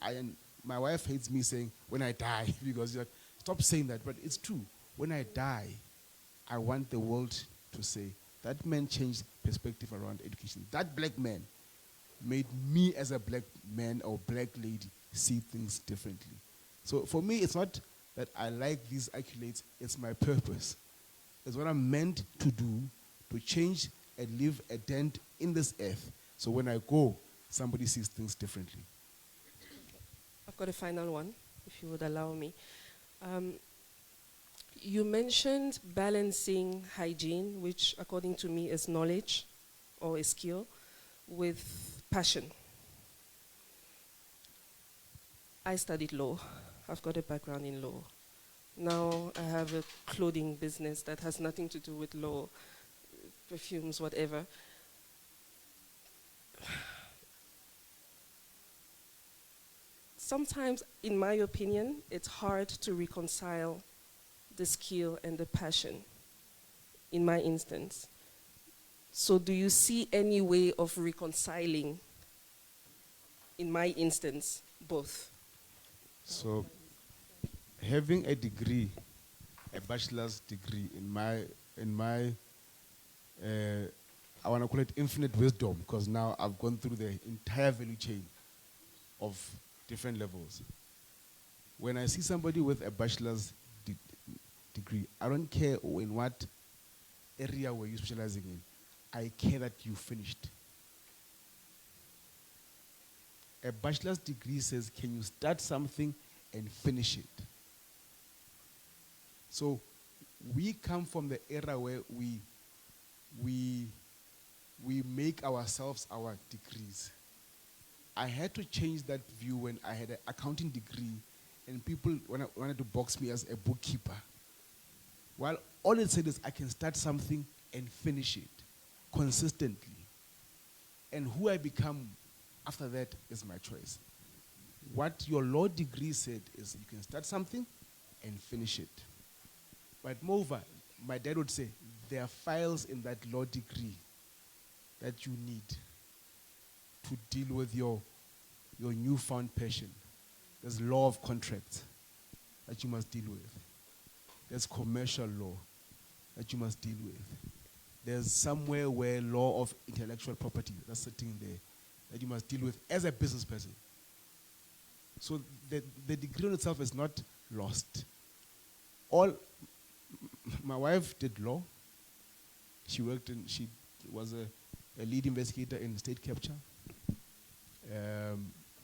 my wife hates me saying, when I die, because she's like, stop saying that, but it's true. When I die, I want the world to say, that man changed perspective around education. That black man made me as a black man or black lady see things differently. So for me, it's not that I like these accolades. It's my purpose. It's what I'm meant to do, to change and leave a dent in this earth. So when I go, somebody sees things differently. I've got a final one, if you would allow me. You mentioned balancing hygiene, which according to me is knowledge or a skill, with passion. I studied law. I've got a background in law. Now I have a clothing business that has nothing to do with law, perfumes, whatever. Sometimes, in my opinion, it's hard to reconcile the skill and the passion, in my instance. So do you see any way of reconciling, in my instance, both? So having a degree, a bachelor's degree, I want to call it infinite wisdom, because now I've gone through the entire value chain of different levels. When I see somebody with a bachelor's degree, I don't care in what area were you specializing in. I care that you finished. A bachelor's degree says, can you start something and finish it? So we come from the era where we make ourselves our degrees. I had to change that view when I had an accounting degree and people wanted to box me as a bookkeeper. While all it said is I can start something and finish it consistently. And who I become after that is my choice. What your law degree said is you can start something and finish it. But moreover, my dad would say, there are files in that law degree that you need to deal with your newfound passion. There's law of contracts that you must deal with. There's commercial law that you must deal with. There's somewhere where law of intellectual property that's sitting there that you must deal with as a business person. So the degree in itself is not lost. My wife did law. She was a lead investigator in state capture.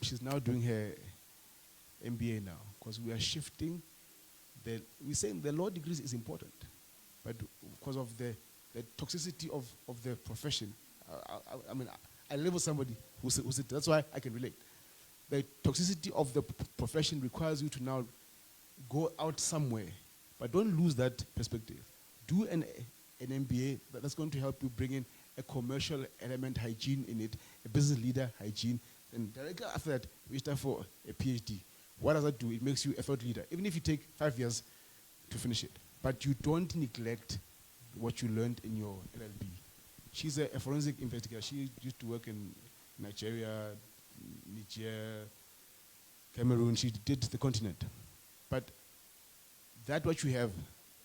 She's now doing her MBA now, because we are shifting. We're saying the law degrees is important, but because of the toxicity of the profession, I live with somebody who said, that's why I can relate. The toxicity of the profession requires you to now go out somewhere, but don't lose that perspective. Do an MBA that's going to help you bring in a commercial element, hygiene in it, a business leader, hygiene, and directly after that, we start for a PhD. What does that do? It makes you a thought leader, even if you take 5 years to finish it. But you don't neglect what you learned in your LLB. She's a forensic investigator. She used to work in Nigeria, Niger, Cameroon. She did the continent. But that what you have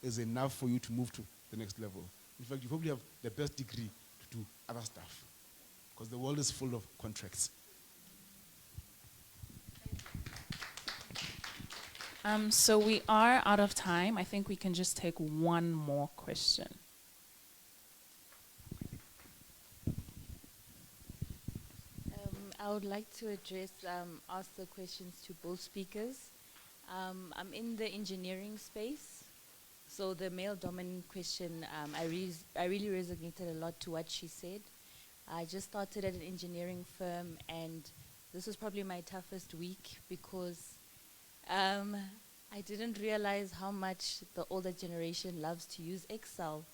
is enough for you to move to the next level. In fact, you probably have the best degree to do other stuff, because the world is full of contracts. So we are out of time. I think we can just take one more question. I would like to ask the questions to both speakers. I'm in the engineering space, so the male dominant question, I really resonated a lot to what she said. I just started at an engineering firm, and this was probably my toughest week because I didn't realize how much the older generation loves to use Excel.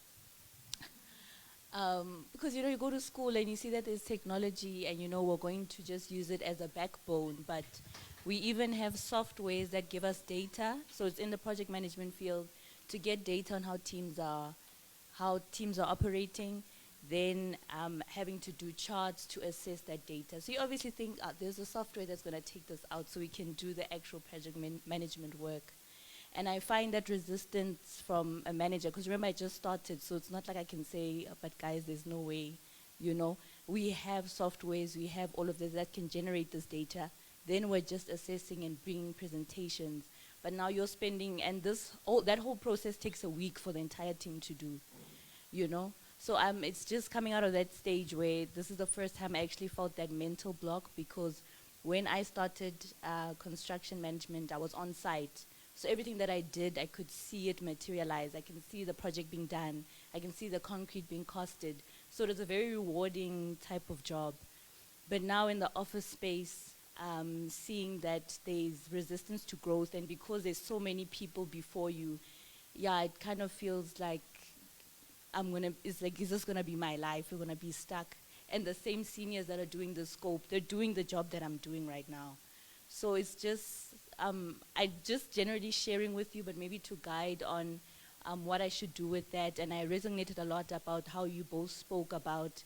Because, you go to school and you see that there's technology and, we're going to just use it as a backbone. But we even have softwares that give us data. So it's in the project management field to get data on how teams are operating, then having to do charts to assess that data. So you obviously think there's a software that's going to take this out so we can do the actual project management work. And I find that resistance from a manager, because remember I just started, so it's not like I can say, but guys, there's no way, We have softwares, we have all of this that can generate this data. Then we're just assessing and bringing presentations. but now you're spending, and that whole process takes a week for the entire team to do, you know? So it's just coming out of that stage where this is the first time I actually felt that mental block, because when I started construction management, I was on site. So everything that I did, I could see it materialize. I can see the project being done. I can see the concrete being costed. So it was a very rewarding type of job. But now in the office space, seeing that there's resistance to growth, and because there's so many people before you, yeah, it kind of feels like is this gonna be my life? We're gonna be stuck. And the same seniors that are doing the scope, they're doing the job that I'm doing right now. So it's just, I just generally sharing with you, but maybe to guide on what I should do with that. And I resonated a lot about how you both spoke about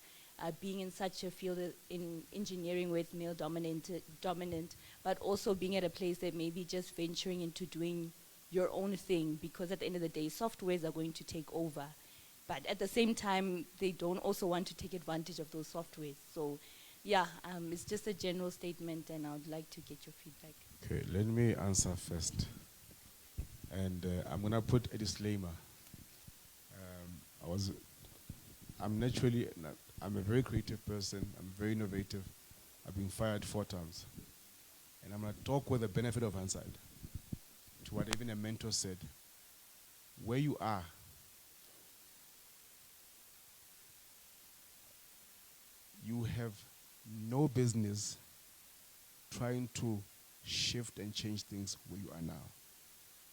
being in such a field in engineering with male dominant, but also being at a place that maybe just venturing into doing your own thing, because at the end of the day, softwares are going to take over. But at the same time, they don't also want to take advantage of those softwares. So, yeah, it's just a general statement, and I would like to get your feedback. Okay, let me answer first. And I'm going to put a disclaimer. I'm a very creative person. I'm very innovative. I've been fired 4 times. And I'm going to talk with the benefit of hindsight to what even a mentor said. Where you are, you have no business trying to shift and change things where you are now.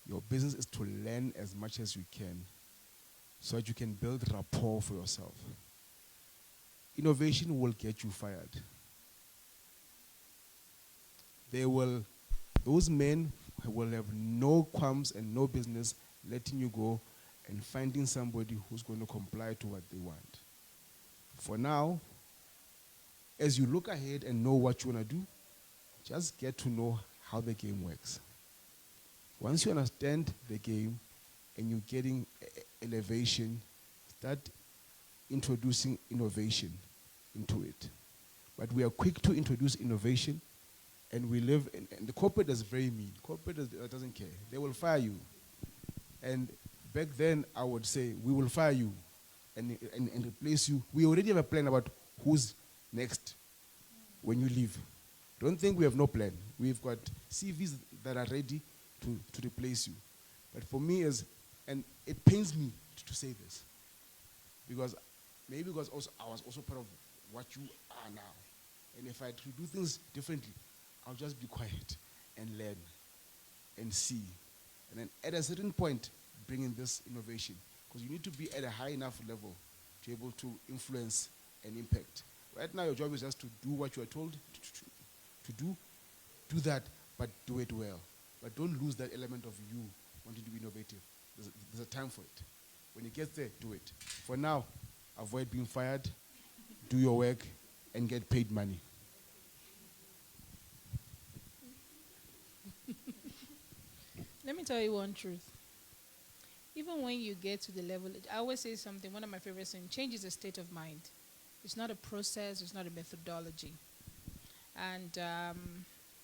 Your business is to learn as much as you can so that you can build rapport for yourself. Innovation will get you fired. Those men will have no qualms and no business letting you go and finding somebody who's going to comply to what they want. For now, as you look ahead and know what you want to do, just get to know how the game works. Once you understand the game and you're getting elevation, start introducing innovation into it. But we are quick to introduce innovation, and we live and the corporate is very mean. Corporate doesn't care. They will fire you. And back then, I would say, we will fire you and replace you. We already have a plan about who's next when you leave. Don't think we have no plan. We've got CVs that are ready to replace you. But for me, and it pains me to say this, because also I was also part of what you are now. And if I had to do things differently, I'll just be quiet and learn and see. And then at a certain point, bring in this innovation, because you need to be at a high enough level to be able to influence and impact. Right now, your job is just to do what you are told to do. Do that, but do it well. But don't lose that element of you wanting to be innovative. There's a time for it. When you get there, do it. For now, avoid being fired, do your work, and get paid money. Let me tell you one truth. Even when you get to the level, I always say something, one of my favorite things, change is a state of mind. It's not a process, it's not a methodology. And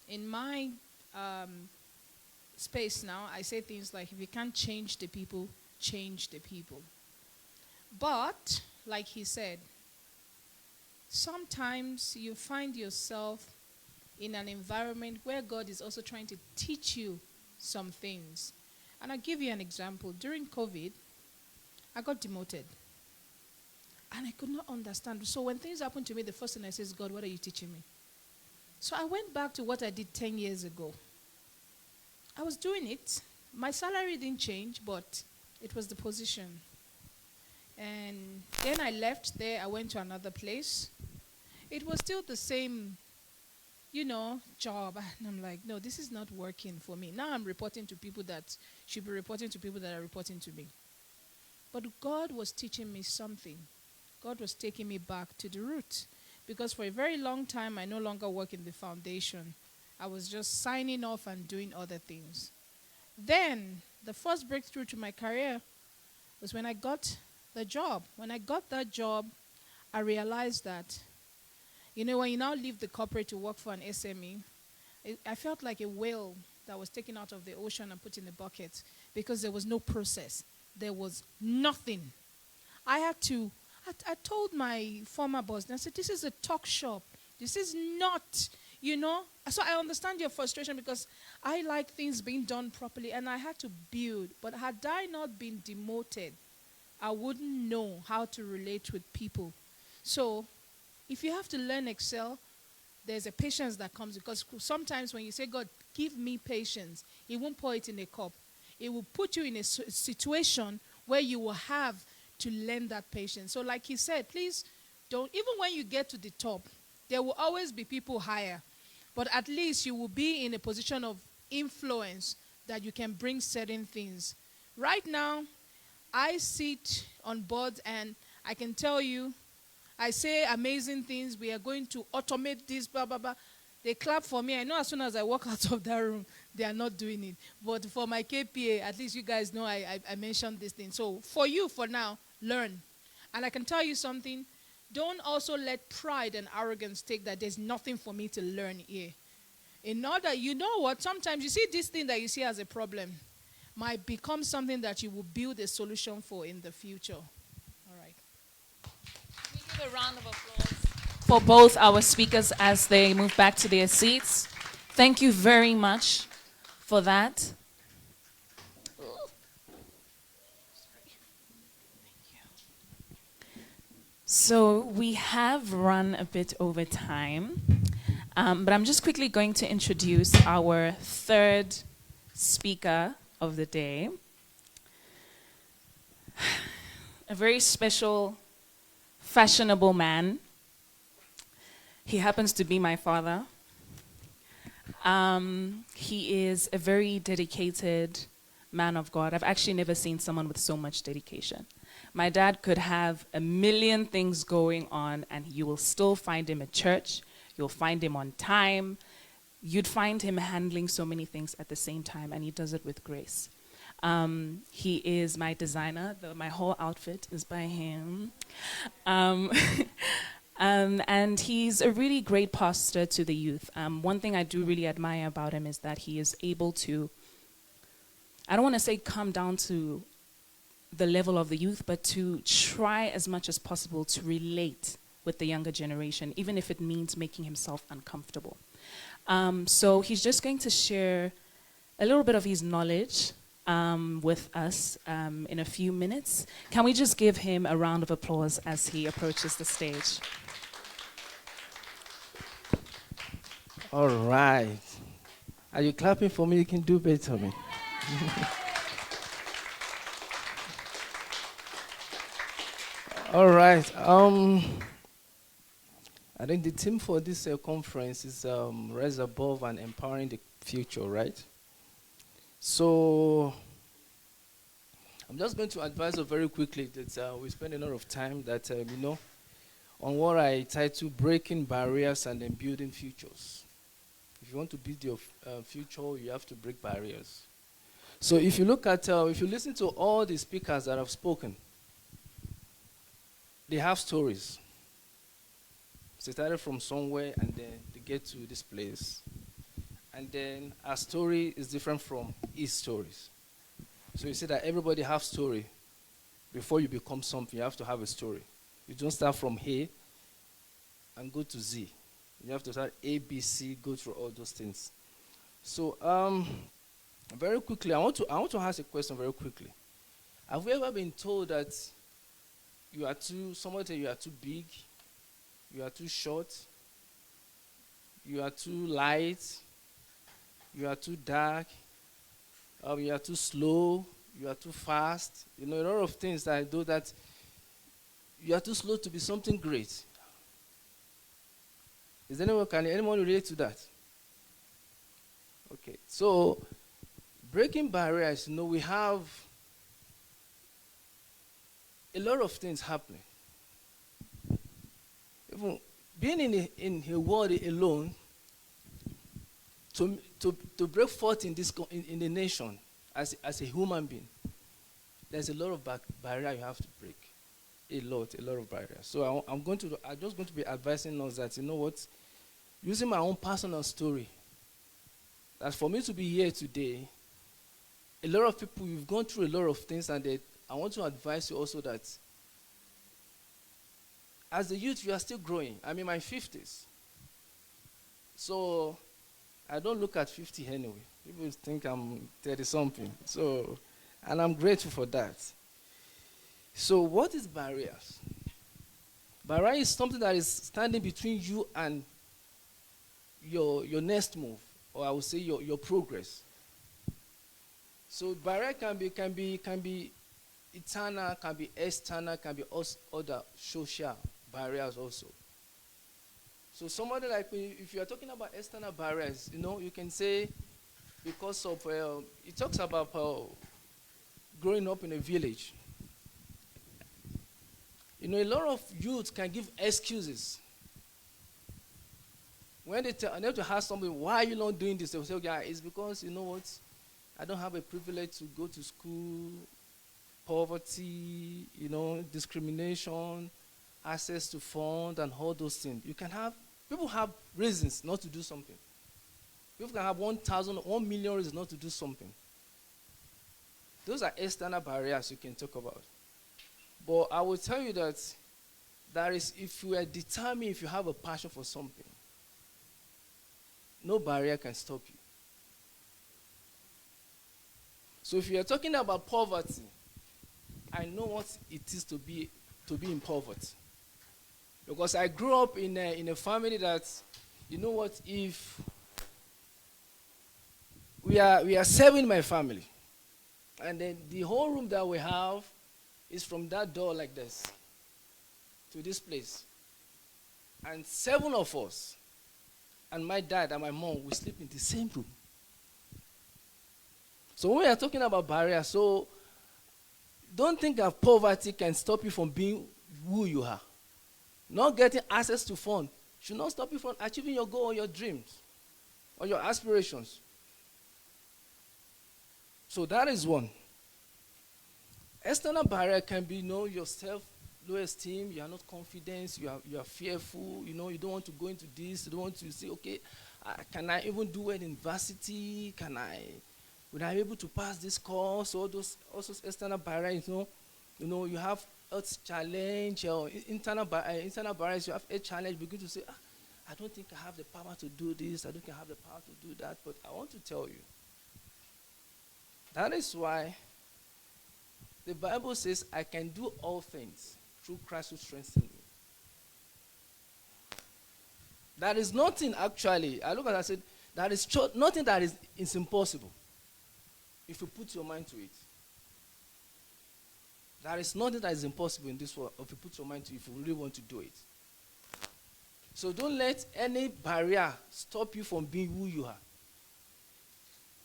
in my space now, I say things like, if you can't change the people, change the people. But, like he said, sometimes you find yourself in an environment where God is also trying to teach you some things. And I'll give you an example. During COVID, I got demoted. And I could not understand. So when things happened to me, the first thing I said is, God, what are you teaching me? So I went back to what I did 10 years ago. I was doing it. My salary didn't change, but it was the position. And then I left there. I went to another place. It was still the same, job. And I'm like, no, this is not working for me. Now I'm reporting to people that should be reporting to people that are reporting to me. But God was teaching me something. God was taking me back to the root. Because for a very long time, I no longer work in the foundation. I was just signing off and doing other things. Then, the first breakthrough to my career was when I got the job. When I got that job, I realized that, when you now leave the corporate to work for an SME, I felt like a whale that was taken out of the ocean and put in a bucket because there was no process. There was nothing. I told my former boss, and I said, this is a talk shop. This is not, you know. So I understand your frustration because I like things being done properly and I had to build. But had I not been demoted, I wouldn't know how to relate with people. So if you have to learn Excel, there's a patience that comes, because sometimes when you say, God, give me patience, He won't pour it in a cup. It will put you in a situation where you will have to learn that patience. So like he said, please don't, even when you get to the top, there will always be people higher. But at least you will be in a position of influence that you can bring certain things. Right now, I sit on boards and I can tell you, I say amazing things. We are going to automate this, blah, blah, blah. They clap for me. I know as soon as I walk out of that room, they are not doing it. But for my KPA, at least you guys know I mentioned this thing. So for you, for now, learn. And I can tell you something. Don't also let pride and arrogance take that there's nothing for me to learn here. In order, you know what? Sometimes you see this thing that you see as a problem might become something that you will build a solution for in the future. All right. Can we give a round of applause for both our speakers as they move back to their seats? Thank you very much for that. So we have run a bit over time, but I'm just quickly going to introduce our third speaker of the day. A very special, fashionable man. He happens to be my father. He is a very dedicated man of God. I've actually never seen someone with so much dedication. My dad could have a million things going on, and you will still find him at church. You'll find him on time. You'd find him handling so many things at the same time, and he does it with grace. He is my designer. My whole outfit is by him. And he's a really great pastor to the youth. One thing I do really admire about him is that he is able to, I don't want to say come down to the level of the youth, but to try as much as possible to relate with the younger generation, even if it means making himself uncomfortable. So he's just going to share a little bit of his knowledge with us in a few minutes. Can we just give him a round of applause as he approaches the stage? All right. Are you clapping for me? You can do better, man. All right. I think the theme for this conference is Rise Above and Empowering the Future, right? So I'm just going to advise you very quickly that we spend a lot of time that, on what I title Breaking Barriers and then Building Futures. If you want to build your future, you have to break barriers. So if you look at, if you listen to all the speakers that have spoken, they have stories. They started from somewhere and then they get to this place. And then our story is different from his stories. So you see that everybody has story. Before you become something, you have to have a story. You don't start from A and go to Z. You have to start A, B, C, go through all those things. So very quickly, I want to ask a question very quickly. Have we ever been told that somebody tell you are too big, you are too short, you are too light, you are too dark, you are too slow, you are too fast. A lot of things that I do that you are too slow to be something great. Can anyone relate to that? Okay, so breaking barriers, we have a lot of things happening. Even being in a world alone, to break forth in the nation as a human being, there's a lot of barrier you have to break. A lot of barriers. So I'm just going to be advising us that, using my own personal story, that for me to be here today, a lot of people, you've gone through a lot of things, and I want to advise you also that as a youth, you are still growing. I'm in my 50s. So I don't look at 50 anyway. People think I'm 30-something. So, and I'm grateful for that. So what is barriers? Barrier is something that is standing between you and your next move, or I would say your progress. So barrier can be internal, can be external, can be other social barriers also. So somebody like me, if you are talking about external barriers, you can say because of, it talks about growing up in a village. A lot of youth can give excuses. When they need to ask somebody, why are you not doing this? They will say, okay, it's because, you know what, I don't have a privilege to go to school, poverty, discrimination, access to funds, and all those things. People have reasons not to do something. People can have 1 million reasons not to do something. Those are external barriers you can talk about. But I will tell you that if you are determined, if you have a passion for something, no barrier can stop you. So if you are talking about poverty, I know what it is to be in poverty. Because I grew up in a family that, if we are 7 in my family, and then the whole room that we have is from that door like this to this place. And 7 of us, and my dad and my mom, we sleep in the same room. So when we are talking about barriers, so don't think that poverty can stop you from being who you are. Not getting access to funds should not stop you from achieving your goal or your dreams or your aspirations. So that is one. External barrier can be, your low esteem, you are not confident, you are fearful, you don't want to go into this, you don't want to say, okay, can I even do well in university? Would I be able to pass this course? All those external barriers, you have health challenge, or internal barriers, you have a challenge, begin to say, I don't think I have the power to do this, I don't think I have the power to do that, but I want to tell you, that is why the Bible says, I can do all things through Christ who strengthens me. There is nothing actually, I look at it and said, there is nothing that is impossible if you put your mind to it. There is nothing that is impossible in this world if you put your mind to it, if you really want to do it. So don't let any barrier stop you from being who you are.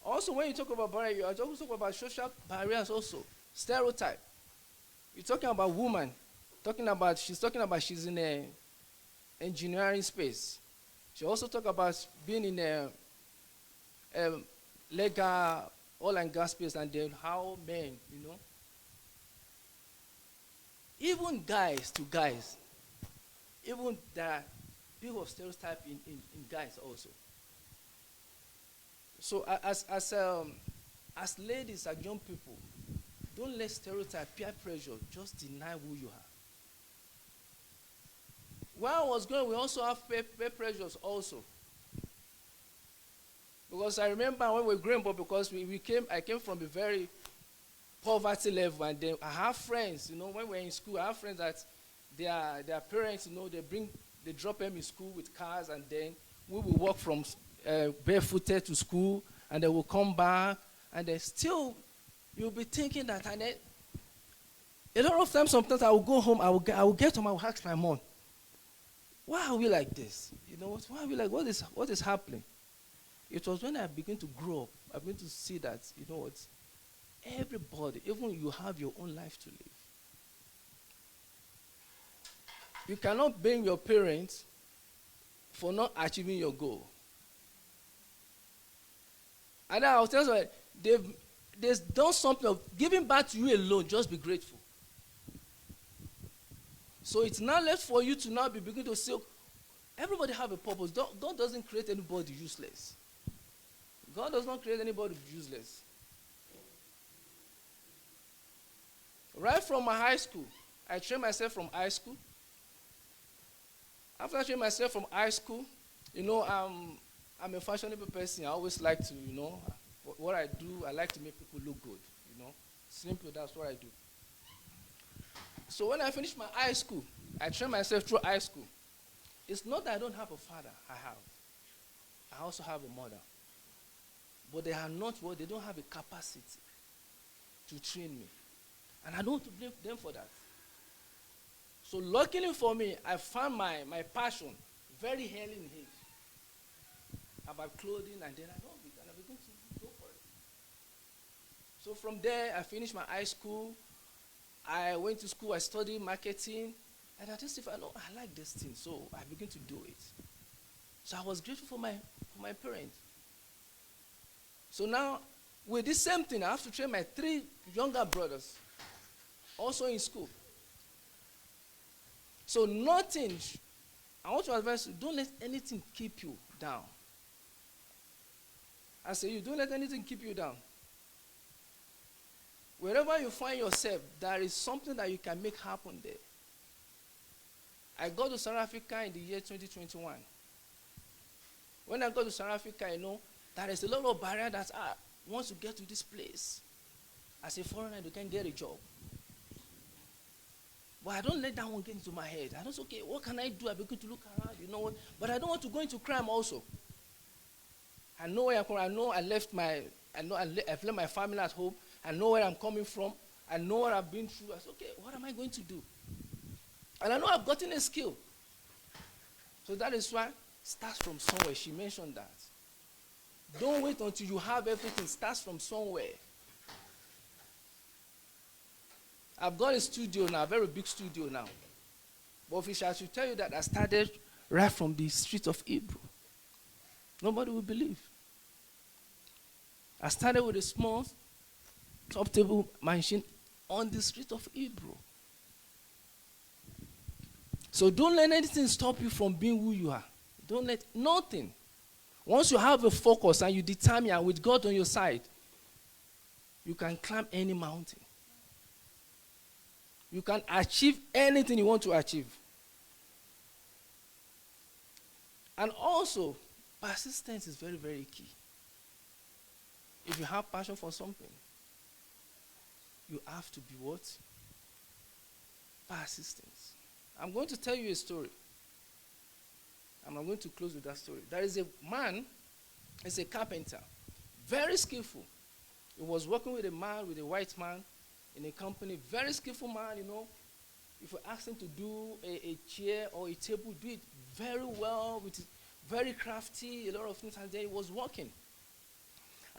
Also, when you talk about barrier, you are also talking about social barriers also. Stereotype. You're talking about woman. She's talking about she's in a engineering space. She also talk about being in a legal oil and gas space, and then how men, even guys to guys, even there are people of stereotype in guys also. So as ladies, as young people, don't let stereotype, peer pressure, just deny who you are. When I was growing, we also have peer pressures also. Because I remember when we were growing up, because I came from a very poverty level, and then I have friends, when we were in school, I have friends that their parents, they drop them in school with cars, and then we will walk from barefooted to school, and they will come back, and then still, you'll be thinking that, and then, a lot of times, sometimes I will go home, I will get home, I will ask my mom, why are we like this? Why are we like, what is happening? It was when I began to grow up, I began to see that, everybody, even you have your own life to live. You cannot blame your parents for not achieving your goal. And I was telling you, they've done something of giving back to you alone, just be grateful. So it's not left for you to now be beginning to say, everybody have a purpose. God doesn't create anybody useless. God does not create anybody useless. Right from my high school, I trained myself from high school. After I trained myself from high school, I'm a fashionable person. I always like to, what I do, I like to make people look good, Simple, that's what I do. So when I finished my high school, I trained myself through high school. It's not that I don't have a father. I have. I also have a mother. But they are not what, they don't have a capacity to train me. And I don't want to blame them for that. So luckily for me, I found my passion very early in age about clothing, and then I love it, and I began to go for it. So from there, I finished my high school. I went to school, I studied marketing, and I just I like this thing, so I began to do it. So I was grateful for my parents. So now, with this same thing, I have to train my 3 younger brothers, also in school. So nothing, I want to advise you, don't let anything keep you down. I say don't let anything keep you down. Wherever you find yourself, there is something that you can make happen there. I got to South Africa in the year 2021. When I got to South Africa, there is a lot of barrier that once you get to this place, as a foreigner, you can get a job. But I don't let that one get into my head. I don't say, okay, what can I do? I begin to look around, what? But I don't want to go into crime also. I know where I'm from. I know I've left my family at home. I know where I'm coming from. I know what I've been through. I said, okay, what am I going to do? And I know I've gotten a skill. So that is why it starts from somewhere. She mentioned that. Don't wait until you have everything. It starts from somewhere. I've got a studio now, a very big studio now. But if I should tell you that I started right from the street of Hebrew, nobody will believe. I started with a small top table machine on the street of Hebrew. So don't let anything stop you from being who you are. Don't let nothing. Once you have a focus and you determine, and with God on your side, you can climb any mountain. You can achieve anything you want to achieve. And also, persistence is very, very key. If you have passion for something, you have to be what? Persistent. I'm going to tell you a story. And I'm going to close with that story. There is a man, he's a carpenter, very skillful. He was working with a white man in a company, very skillful man, If you ask him to do a chair or a table, do it very well, very crafty, a lot of things, and then he was working.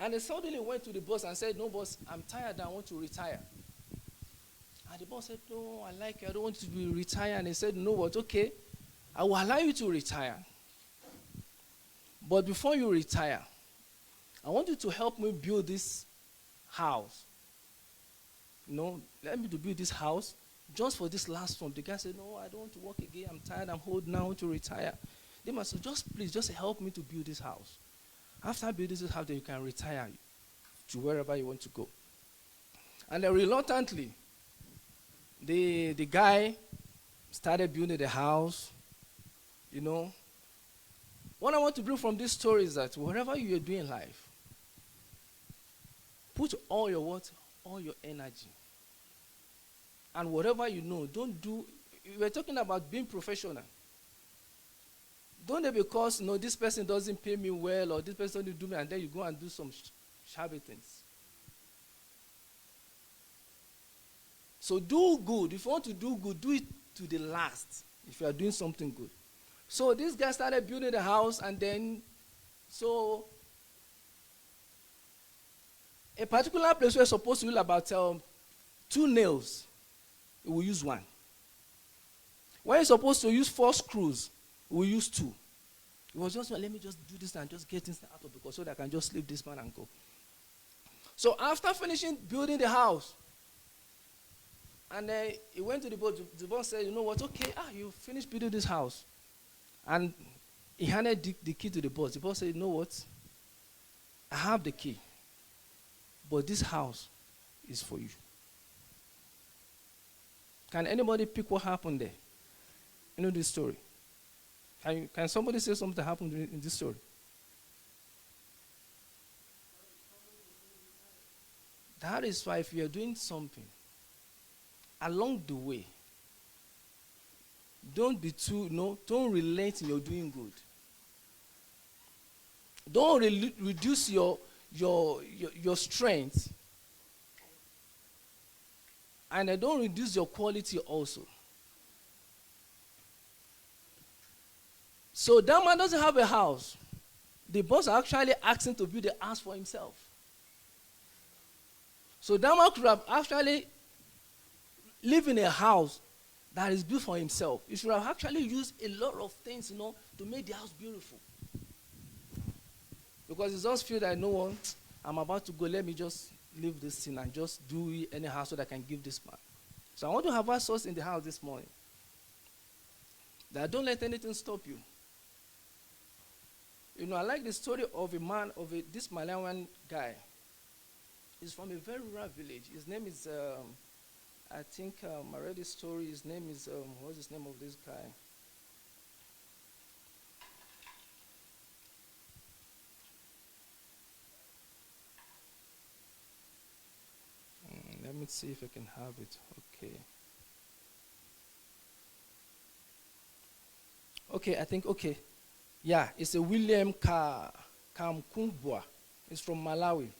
And he suddenly went to the boss and said, no, boss, I'm tired, I want to retire. And the boss said, no, I like you, I don't want you to be retired. And he said, no, what, okay, I will allow you to retire. But before you retire, I want you to help me build this house. Let me to build this house just for this last one. The guy said, no, I don't want to work again. I'm tired. I'm old now. I want to retire. They must say, please help me to build this house. After I build this house, then you can retire to wherever you want to go. And then reluctantly, the guy started building the house. What I want to bring from this story is that whatever you are doing in life, put all your what? All your energy. And whatever don't do. We're talking about being professional. Don't it because this person doesn't pay me well or this person doesn't do me, and then you go and do some shabby things. So do good. If you want to do good, do it to the last. If you are doing something good. So this guy started building the house, and then a particular place we're supposed to use about 2 nails, we will use 1. When you're supposed to use 4 screws, we will use 2. It was just, let me just do this and just get this out of the car so that I can just leave this man and go. So after finishing building the house, and he went to the boss. The boss said, you know what, okay, you finished building this house. And he handed the key to the boss. The boss said, you know what, I have the key, but this house is for you. Can anybody pick what happened there? You know this story. Can somebody say something that happened in this story? That is why if you are doing something, along the way, don't be too, don't relent in your doing good. Don't reduce your strength. And don't reduce your quality also. So that man doesn't have a house. The boss actually asked him to build a house for himself. So that man could have actually lived in a house that is built for himself. He should have actually used a lot of things, to make the house beautiful. Because he just feel that I'm about to go, let me just leave this thing and just do it anyhow so that I can give this man. So I want to have a source in the house this morning. That don't let anything stop you. I like the story of this Malawian guy. He's from a very rural village. His name is, I read this story. His name is, what's his name of this guy? Let me see if I can have it. Okay. Yeah, it's a William Kamkumbwa. He's from Malawi.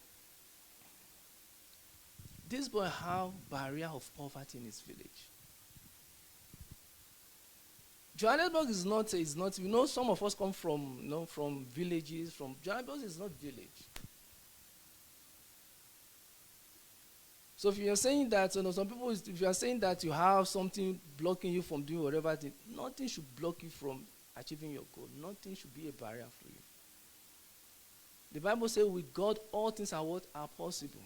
This boy have barrier of poverty in his village. Johannesburg is not, some of us come from, from villages, Johannesburg is not village. So if you're saying that, some people, if you are saying that you have something blocking you from doing whatever thing, nothing should block you from achieving your goal. Nothing should be a barrier for you. The Bible says with God, all things are possible.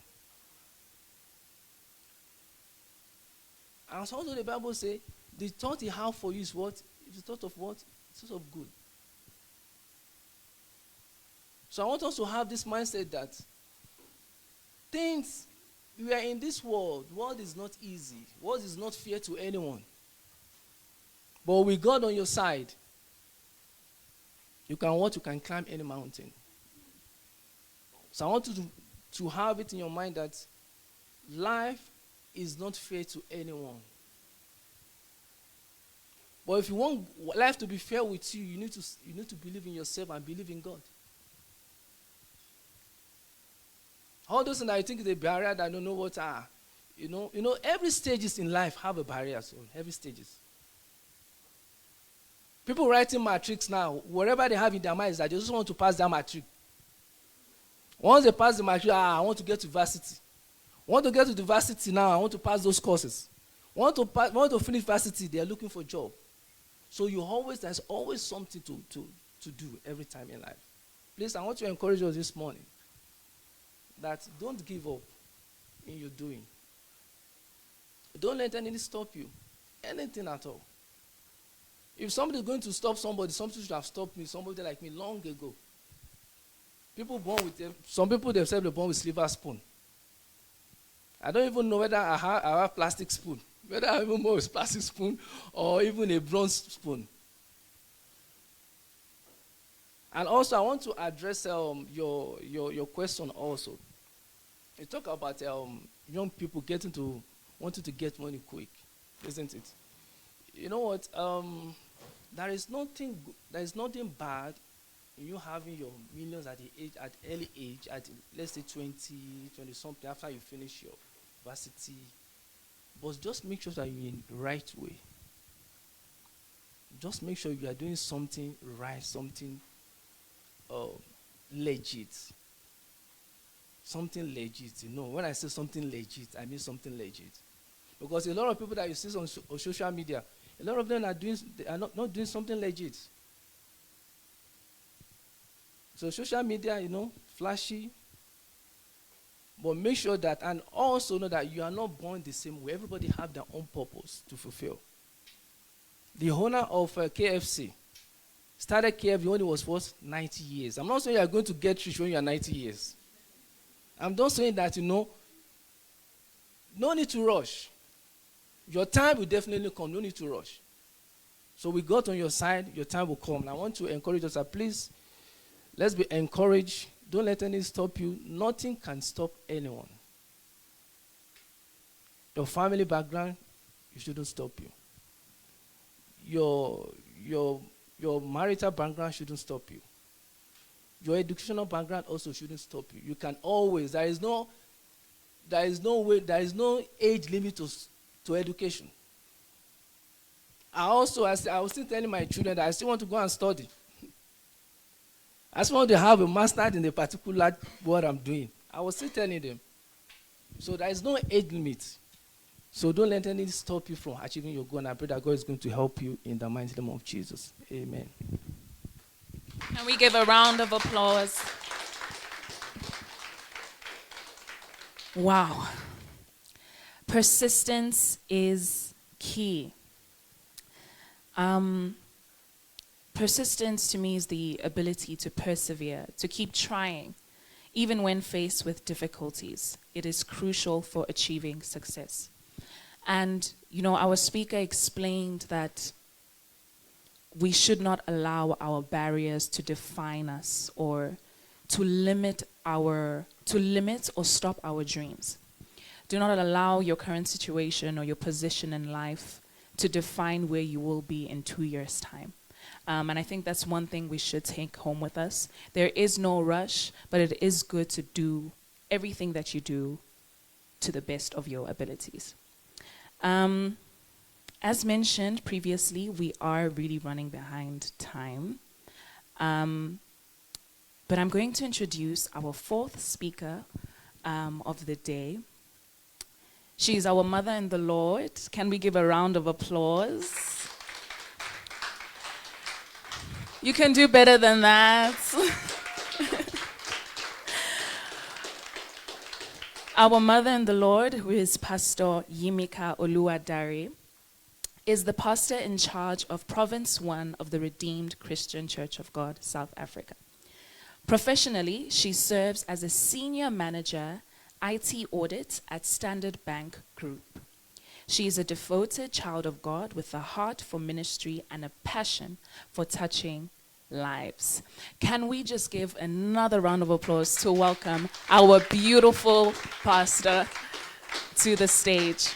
And also the Bible says the thought he has for you is what? It's the thought of what? It's the thought of good. So I want us to have this mindset that we are in this world. World is not easy. World is not fair to anyone. But with God on your side, you can climb any mountain. So I want you to have it in your mind that life is not fair to anyone. But if you want life to be fair with you, you need to believe in yourself and believe in God. All those things that I think is a barrier that I don't know what are. Every stages in life have a barrier. So every stages. People writing matrics now, whatever they have in their mind is that they just want to pass their matric. Once they pass the matric, I want to get to varsity. Want to get to the varsity now, I want to pass those courses. Want to finish varsity, they are looking for a job. So there's always something to do every time in life. Please, I want to encourage us this morning that don't give up in your doing. Don't let anything stop you. Anything at all. If somebody is going to stop somebody, something should have stopped me, somebody like me long ago. Some people themselves are born with silver spoon. I don't even know whether I have plastic spoon. Whether I even know it's plastic spoon or even a bronze spoon. And also, I want to address your question also. You talk about young people wanting to get money quick, isn't it? You know what? There is nothing bad in you having your millions at early age, at let's say 20 something, after you finish your varsity. But just make sure that you're in the right way. Just make sure you are doing something right, something legit. Something legit. When I say something legit, I mean something legit. Because a lot of people that you see on social media, a lot of them are not doing something legit. So social media, flashy. But make sure that, and also know that you are not born the same way. Everybody have their own purpose to fulfill. The owner of KFC, Started KFB when he was what? 90 years. I'm not saying you are going to get rich when you are 90 years. I'm not saying that, no need to rush. Your time will definitely come. No need to rush. So we got on your side. Your time will come. And I want to encourage us that please, let's be encouraged. Don't let anything stop you. Nothing can stop anyone. Your family background, it shouldn't stop you. Your marital background shouldn't stop you. Your educational background also shouldn't stop you. You can always, there is no age limit to education. I was still telling my children that I still want to go and study. I still want to have a master's in a particular what I'm doing. I was still telling them. So there is no age limit. So don't let anything stop you from achieving your goal. And I pray that God is going to help you in the mighty name of Jesus. Amen. Can we give a round of applause? Wow. Persistence is key. Persistence to me is the ability to persevere, to keep trying, even when faced with difficulties. It is crucial for achieving success. And, our speaker explained that we should not allow our barriers to define us or to limit or stop our dreams. Do not allow your current situation or your position in life to define where you will be in 2 years' time. And I think that's one thing we should take home with us. There is no rush, but it is good to do everything that you do to the best of your abilities. As mentioned previously, we are really running behind time. But I'm going to introduce our fourth speaker of the day. She's our mother in the Lord. Can we give a round of applause? You can do better than that. Our mother in the Lord, who is Pastor Yimika Oluwadare, is the pastor in charge of Province 1 of the Redeemed Christian Church of God, South Africa. Professionally, she serves as a senior manager, IT audit at Standard Bank Group. She is a devoted child of God with a heart for ministry and a passion for touching lives. Can we just give another round of applause to welcome our beautiful pastor to the stage?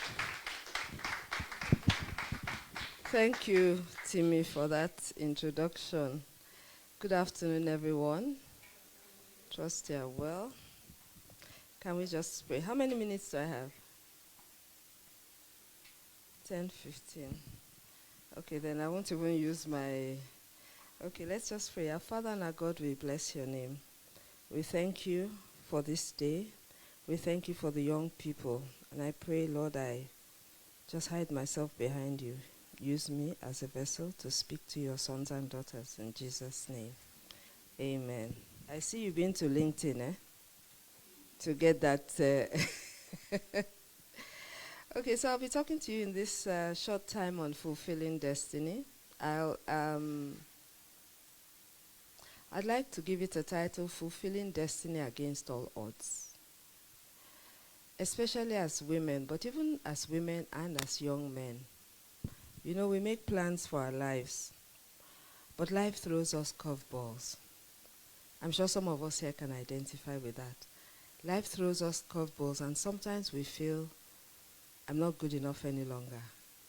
Thank you, Timmy, for that introduction. Good afternoon, everyone. Trust you are well. Can we just pray? How many minutes do I have? 10, 15. Okay, then I won't even use my... Okay, let's just pray. Our Father and our God, we bless your name. We thank you for this day. We thank you for the young people. And I pray, Lord, I just hide myself behind you. Use me as a vessel to speak to your sons and daughters in Jesus' name. Amen. I see you've been to LinkedIn, to get that. Okay, so I'll be talking to you in this short time on fulfilling destiny. I'd like to give it a title, Fulfilling Destiny Against All Odds. Especially as women, but even as women and as young men. You know, we make plans for our lives, but life throws us curveballs. I'm sure some of us here can identify with that. Life throws us curveballs, and sometimes we feel, I'm not good enough any longer.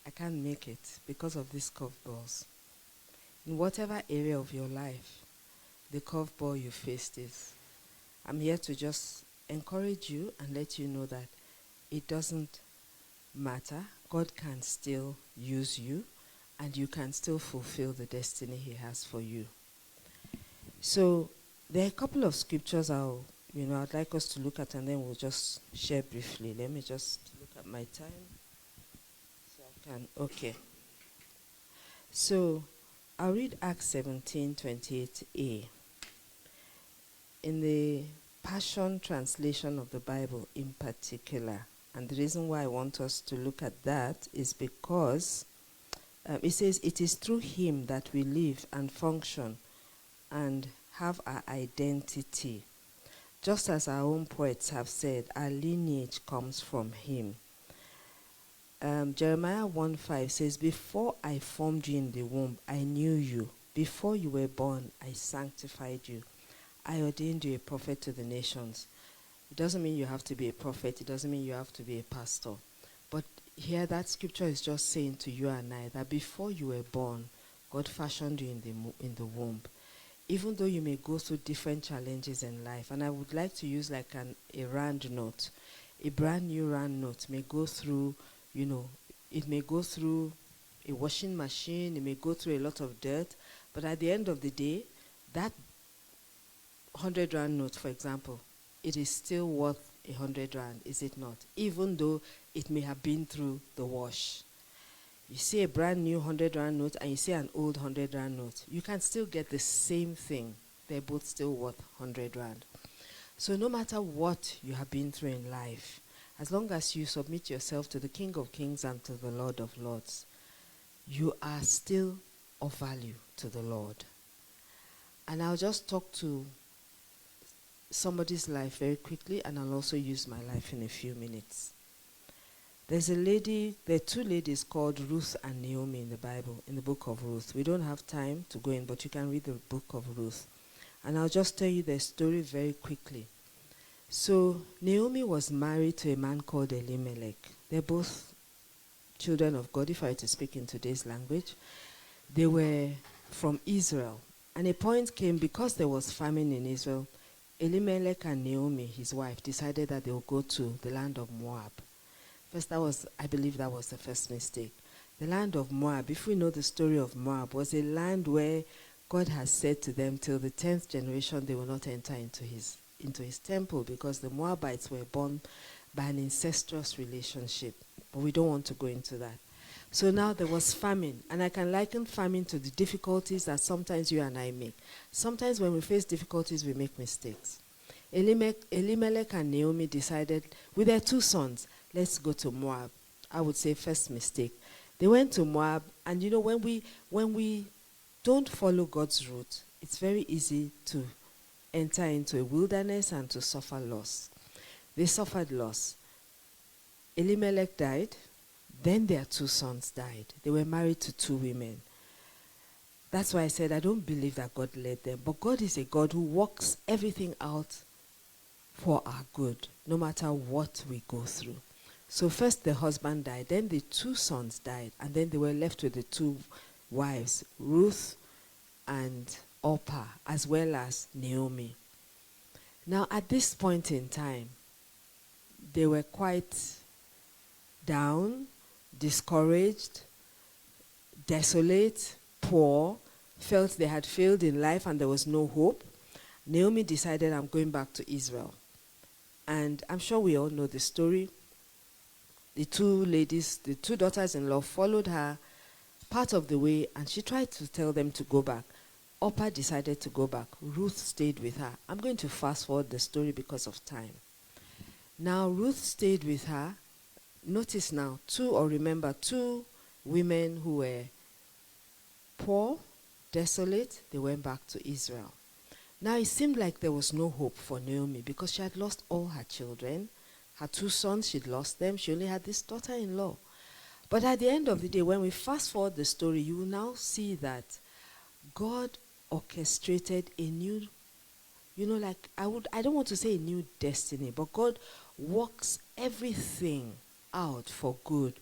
I can't make it because of these curveballs. In whatever area of your life, the curveball you faced is, I'm here to just encourage you and let you know that it doesn't matter. God can still use you, and you can still fulfill the destiny he has for you. So there are a couple of scriptures I'd like us to look at, and then we'll just share briefly. Let me just look at my time. So I can, okay. So I'll read Acts 17:28a. In the Passion Translation of the Bible in particular. And the reason why I want us to look at that is because It says, it is through him that we live and function and have our identity. Just as our own poets have said, our lineage comes from him. Jeremiah 1:5 says, before I formed you in the womb, I knew you. Before you were born, I sanctified you. I ordained you a prophet to the nations. It doesn't mean you have to be a prophet. It doesn't mean you have to be a pastor. But here that scripture is just saying to you and I that before you were born, God fashioned you in the womb. Even though you may go through different challenges in life, and I would like to use like a round note, a brand new round note may go through, it may go through a washing machine, it may go through a lot of dirt, but at the end of the day, that 100 rand note, for example, it is still worth 100 rand, is it not? Even though it may have been through the wash. You see a brand new 100 rand note and you see an old 100 rand note, you can still get the same thing. They're both still worth 100 rand. So no matter what you have been through in life, as long as you submit yourself to the King of Kings and to the Lord of Lords, you are still of value to the Lord. And I'll just talk to somebody's life very quickly, and I'll also use my life in a few minutes. There are two ladies called Ruth and Naomi in the Bible, in the book of Ruth. We don't have time to go in, but you can read the book of Ruth. And I'll just tell you their story very quickly. So Naomi was married to a man called Elimelech. They're both children of God, if I were to speak in today's language. They were from Israel. And a point came, because there was famine in Israel, Elimelech and Naomi, his wife, decided that they would go to the land of Moab. First, I believe that was the first mistake. The land of Moab, if we know the story of Moab, was a land where God has said to them, till the 10th generation, they will not enter into his temple, because the Moabites were born by an incestuous relationship. But we don't want to go into that. So now there was famine, and I can liken famine to the difficulties that sometimes you and I make. Sometimes when we face difficulties, we make mistakes. Elimelech and Naomi decided, with their two sons, let's go to Moab. I would say first mistake. They went to Moab, and when we don't follow God's route, it's very easy to enter into a wilderness and to suffer loss. They suffered loss. Elimelech died, then their two sons died. They were married to two women. That's why I said I don't believe that God led them. But God is a God who works everything out for our good, no matter what we go through. So first the husband died, then the two sons died, and then they were left with the two wives, Ruth and Orpah, as well as Naomi. Now at this point in time, they were quite down, discouraged, desolate, poor, felt they had failed in life and there was no hope. Naomi decided, I'm going back to Israel. And I'm sure we all know the story. The two ladies, the two daughters-in-law followed her part of the way, and she tried to tell them to go back. Orpah decided to go back. Ruth stayed with her. I'm going to fast forward the story because of time. Now Ruth stayed with her. Notice now, two women who were poor, desolate, they went back to Israel. Now it seemed like there was no hope for Naomi because she had lost all her children. Her two sons, she'd lost them. She only had this daughter-in-law. But at the end of the day, when we fast forward the story, you will now see that God orchestrated a new, I don't want to say a new destiny, but God works everything out for good.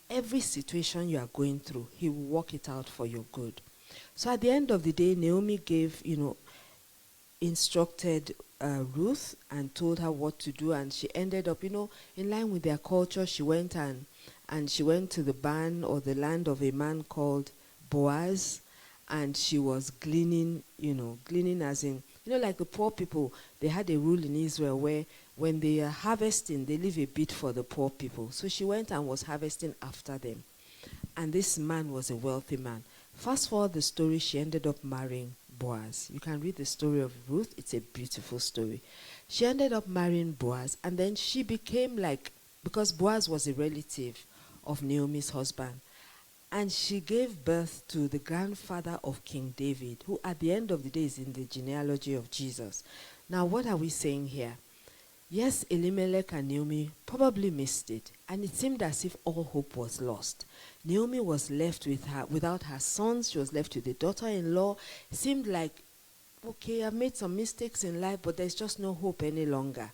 Every situation you are going through, he will work it out for your good. So at the end of the day, Naomi gave, instructed Ruth and told her what to do, and she ended up, in line with their culture, she went and she went to the barn or the land of a man called Boaz, and she was gleaning as in, like the poor people, they had a rule in Israel where when they are harvesting, they leave a bit for the poor people. So she went and was harvesting after them. And this man was a wealthy man. Fast forward the story, she ended up marrying Boaz. You can read the story of Ruth. It's a beautiful story. She ended up marrying Boaz, and then she became because Boaz was a relative of Naomi's husband. And she gave birth to the grandfather of King David, who at the end of the day is in the genealogy of Jesus. Now, what are we saying here? Yes, Elimelech and Naomi probably missed it, and it seemed as if all hope was lost. Naomi was left without her sons. She was left with a daughter-in-law. It seemed like, okay, I've made some mistakes in life, but there's just no hope any longer.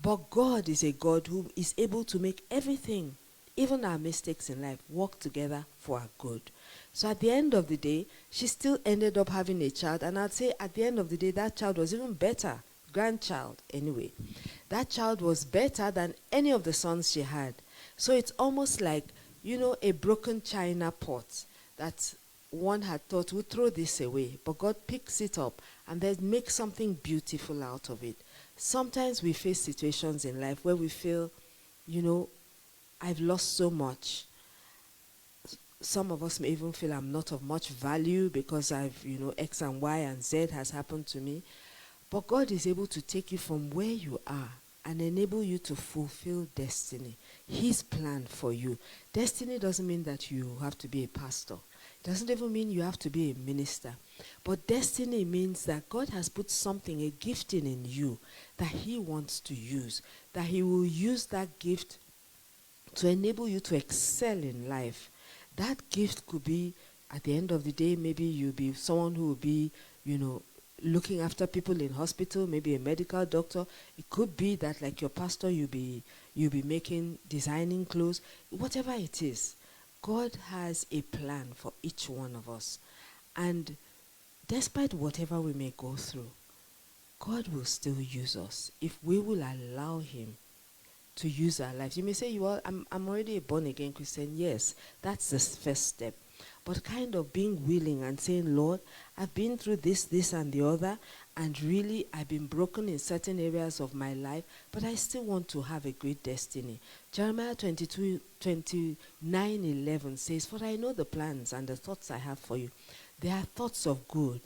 But God is a God who is able to make everything, even our mistakes in life, work together for our good. So at the end of the day, she still ended up having a child, and I'd say at the end of the day, that child was even better, grandchild anyway. That child was better than any of the sons she had. So it's almost like, a broken china pot that one had thought would throw this away, but God picks it up and then makes something beautiful out of it. Sometimes we face situations in life where we feel, I've lost so much. Some of us may even feel I'm not of much value because I've, X and Y and Z has happened to me. But God is able to take you from where you are and enable you to fulfill destiny, His plan for you. Destiny doesn't mean that you have to be a pastor. It doesn't even mean you have to be a minister. But destiny means that God has put something, a gifting in you that He wants to use, that He will use that gift to enable you to excel in life. That gift could be, at the end of the day, maybe you'll be someone who will be, looking after people in hospital, maybe a medical doctor. It could be that, like your pastor, you'll be designing clothes. Whatever it is, God has a plan for each one of us. And despite whatever we may go through, God will still use us if we will allow Him to use our lives. You may say, I'm already a born-again Christian. Yes, that's the first step. But kind of being willing and saying, Lord, I've been through this, and the other, and really I've been broken in certain areas of my life, but I still want to have a great destiny. Jeremiah 29:11 says, for I know the plans and the thoughts I have for you. They are thoughts of good,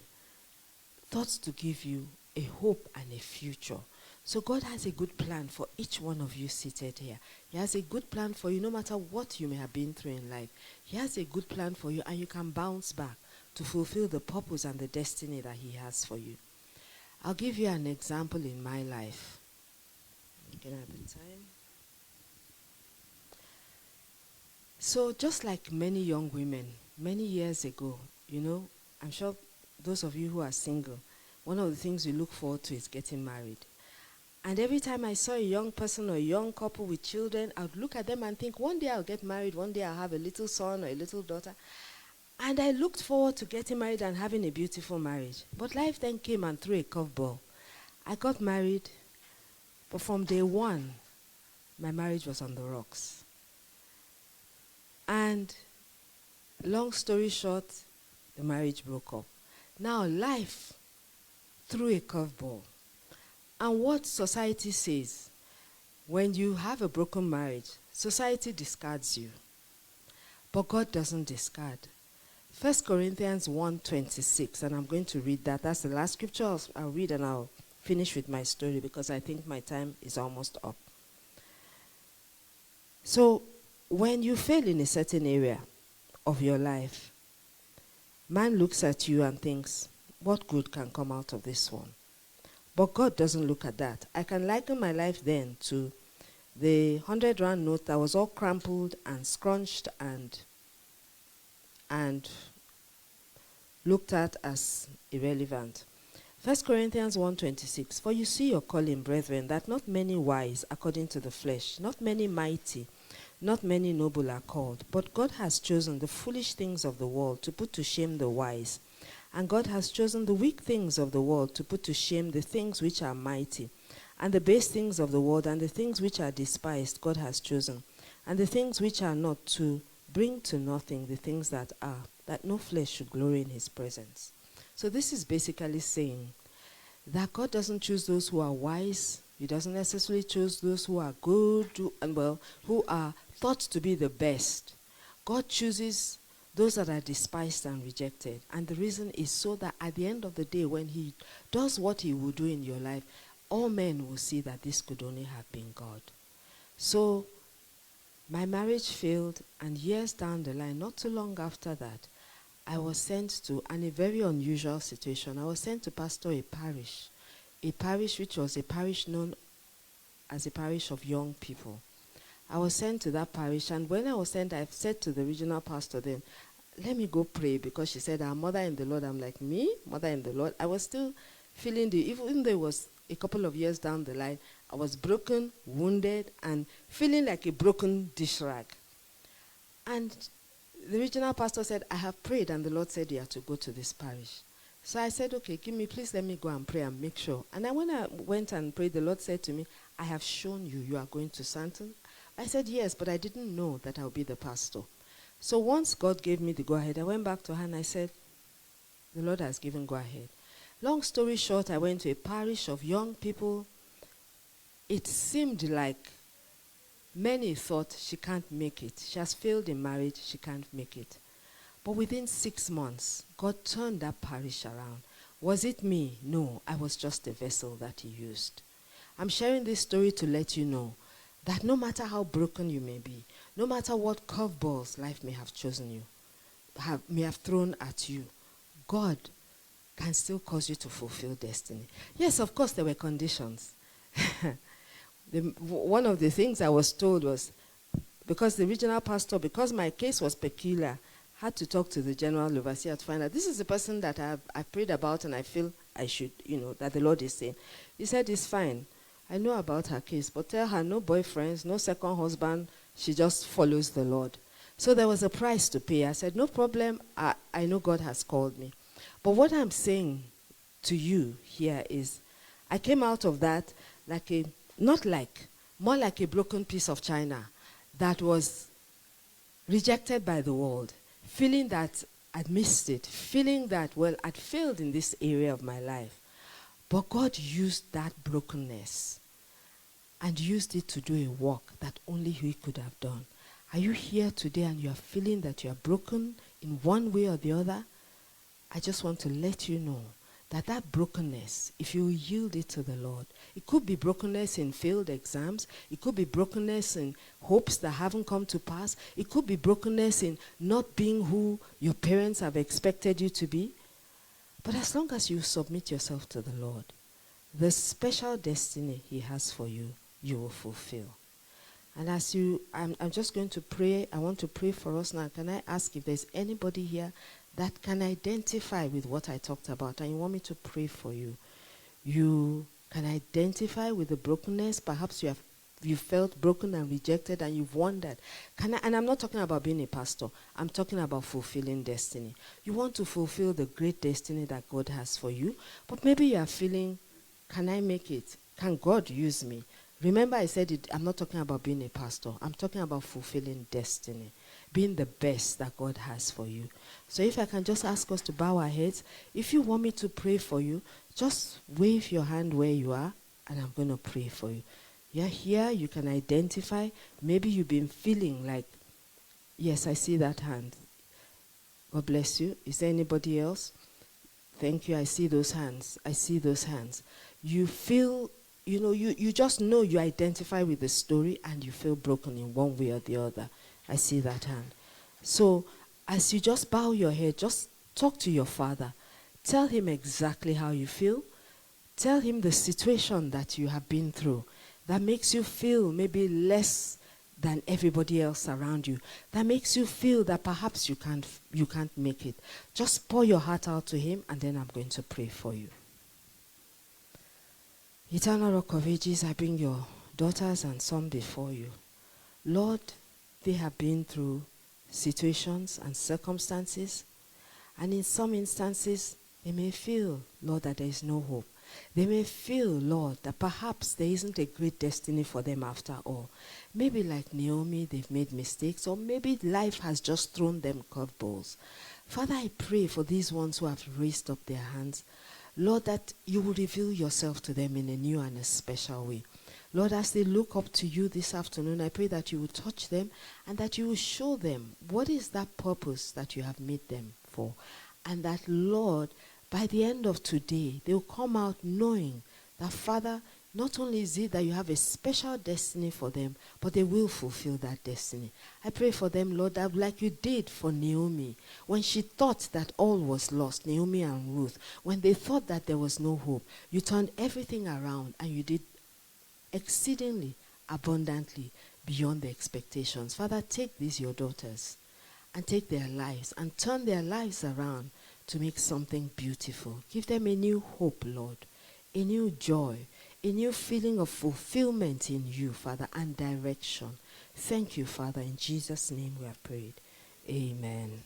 thoughts to give you a hope and a future. So God has a good plan for each one of you seated here. He has a good plan for you no matter what you may have been through in life. He has a good plan for you, and you can bounce back to fulfill the purpose and the destiny that He has for you. I'll give you an example in my life. Can I have the time? So just like many young women, many years ago, I'm sure those of you who are single, one of the things you look forward to is getting married. And every time I saw a young person or a young couple with children, I would look at them and think, one day I'll get married, one day I'll have a little son or a little daughter. And I looked forward to getting married and having a beautiful marriage. But life then came and threw a curveball. I got married, but from day one, my marriage was on the rocks. And long story short, the marriage broke up. Now life threw a curveball. And what society says, when you have a broken marriage, society discards you. But God doesn't discard. 1 Corinthians 1:26, and I'm going to read that. That's the last scripture I'll read, and I'll finish with my story because I think my time is almost up. So, when you fail in a certain area of your life, man looks at you and thinks, what good can come out of this one? But God doesn't look at that. I can liken my life then to the 100 rand note that was all crumpled and scrunched and looked at as irrelevant. 1 Corinthians 1:26, for you see your calling, brethren, that not many wise according to the flesh, not many mighty, not many noble are called, but God has chosen the foolish things of the world to put to shame the wise. And God has chosen the weak things of the world to put to shame the things which are mighty. And the base things of the world and the things which are despised God has chosen. And the things which are not, to bring to nothing the things that are, that no flesh should glory in His presence. So this is basically saying that God doesn't choose those who are wise. He doesn't necessarily choose those who are good who are thought to be the best. God chooses those that are despised and rejected. And the reason is so that at the end of the day, when He does what He will do in your life, all men will see that this could only have been God. So My marriage failed, and years down the line, not too long after that, I was sent to, and a very unusual situation, I was sent to pastor a parish which was a parish known as a parish of young people. I was sent to that parish, and when I was sent, I said to the regional pastor then, let me go pray, because she said, our mother in the Lord. I'm like, me? Mother in the Lord? I was still feeling even though it was a couple of years down the line, I was broken, wounded, and feeling like a broken dish rag. And the regional pastor said, I have prayed, and the Lord said you have to go to this parish. So I said, okay, please let me go and pray and make sure. And then when I went and prayed, the Lord said to me, I have shown you are going to Santon. I said, yes, but I didn't know that I would be the pastor. So once God gave me the go-ahead, I went back to her and I said, the Lord has given go-ahead. Long story short, I went to a parish of young people. It seemed like many thought she can't make it. She has failed in marriage, she can't make it. But within 6 months, God turned that parish around. Was it me? No, I was just a vessel that he used. I'm sharing this story to let you know that no matter how broken you may be, no matter what curveballs life may have chosen you, may have thrown at you, God can still cause you to fulfill destiny. Yes, of course, there were conditions. One of the things I was told was, because the regional pastor, because my case was peculiar, had to talk to the general overseer to find out, this is the person that I prayed about and I feel I should, that the Lord is saying. He said, it's fine. I know about her case, but tell her no boyfriends, no second husband, she just follows the Lord. So there was a price to pay. I said, no problem, I know God has called me. But what I'm saying to you here is, I came out of that more like a broken piece of china that was rejected by the world, feeling that I'd missed it, feeling that, well, I'd failed in this area of my life. But God used that brokenness and used it to do a work that only he could have done. Are you here today and you are feeling that you are broken in one way or the other? I just want to let you know that brokenness, if you yield it to the Lord, it could be brokenness in failed exams, it could be brokenness in hopes that haven't come to pass, it could be brokenness in not being who your parents have expected you to be. But as long as you submit yourself to the Lord, the special destiny he has for you, you will fulfill. And I'm just going to pray. I want to pray for us now. Can I ask if there's anybody here that can identify with what I talked about and you want me to pray for you? You can identify with the brokenness. Perhaps you felt broken and rejected and you've wondered. And I'm not talking about being a pastor. I'm talking about fulfilling destiny. You want to fulfill the great destiny that God has for you, but maybe you are feeling, can I make it? Can God use me? Remember I said it, I'm not talking about being a pastor. I'm talking about fulfilling destiny, being the best that God has for you. So if I can just ask us to bow our heads. If you want me to pray for you, just wave your hand where you are and I'm going to pray for you. You're here, you can identify. Maybe you've been feeling like, yes, I see that hand. God bless you. Is there anybody else? Thank you. I see those hands. I see those hands. You feel, you just know you identify with the story and you feel broken in one way or the other. I see that hand. So as you just bow your head, just talk to your Father. Tell him exactly how you feel. Tell him the situation that you have been through that makes you feel maybe less than everybody else around you, that makes you feel that perhaps you can't make it. Just pour your heart out to him and then I'm going to pray for you. Eternal Rock of Ages, I bring your daughters and son before you. Lord, they have been through situations and circumstances, and in some instances, they may feel, Lord, that there is no hope. They may feel, Lord, that perhaps there isn't a great destiny for them after all. Maybe like Naomi, they've made mistakes, or maybe life has just thrown them curveballs. Father, I pray for these ones who have raised up their hands, Lord, that you will reveal yourself to them in a new and a special way. Lord, as they look up to you this afternoon, I pray that you will touch them and that you will show them what is that purpose that you have made them for. And that, Lord, by the end of today, they will come out knowing that, Father, not only is it that you have a special destiny for them, but they will fulfill that destiny. I pray for them, Lord, that like you did for Naomi, when she thought that all was lost, Naomi and Ruth, when they thought that there was no hope, you turned everything around and you did exceedingly, abundantly, beyond their expectations. Father, take these your daughters and take their lives and turn their lives around to make something beautiful. Give them a new hope, Lord, a new joy, a new feeling of fulfillment in you, Father, and direction. Thank you, Father. In Jesus' name we have prayed. Amen.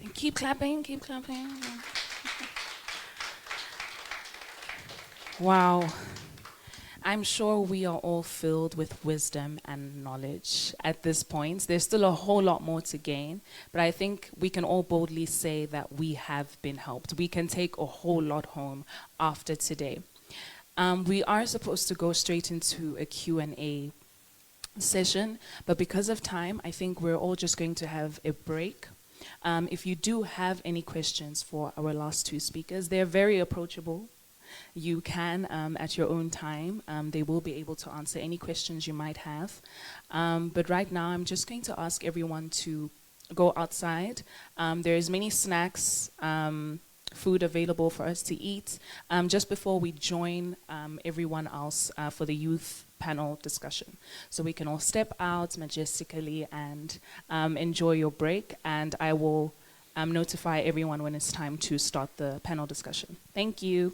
And keep clapping, keep clapping. Wow. I'm sure we are all filled with wisdom and knowledge at this point. There's still a whole lot more to gain, but I think we can all boldly say that we have been helped. We can take a whole lot home after today. We are supposed to go straight into a Q&A session, but because of time, I think we're all just going to have a break. If you do have any questions for our last two speakers, they're very approachable. You can, at your own time, they will be able to answer any questions you might have. But right now, I'm just going to ask everyone to go outside. There's many snacks, food available for us to eat, just before we join everyone else for the youth panel discussion. So we can all step out majestically and enjoy your break, and I will notify everyone when it's time to start the panel discussion. Thank you.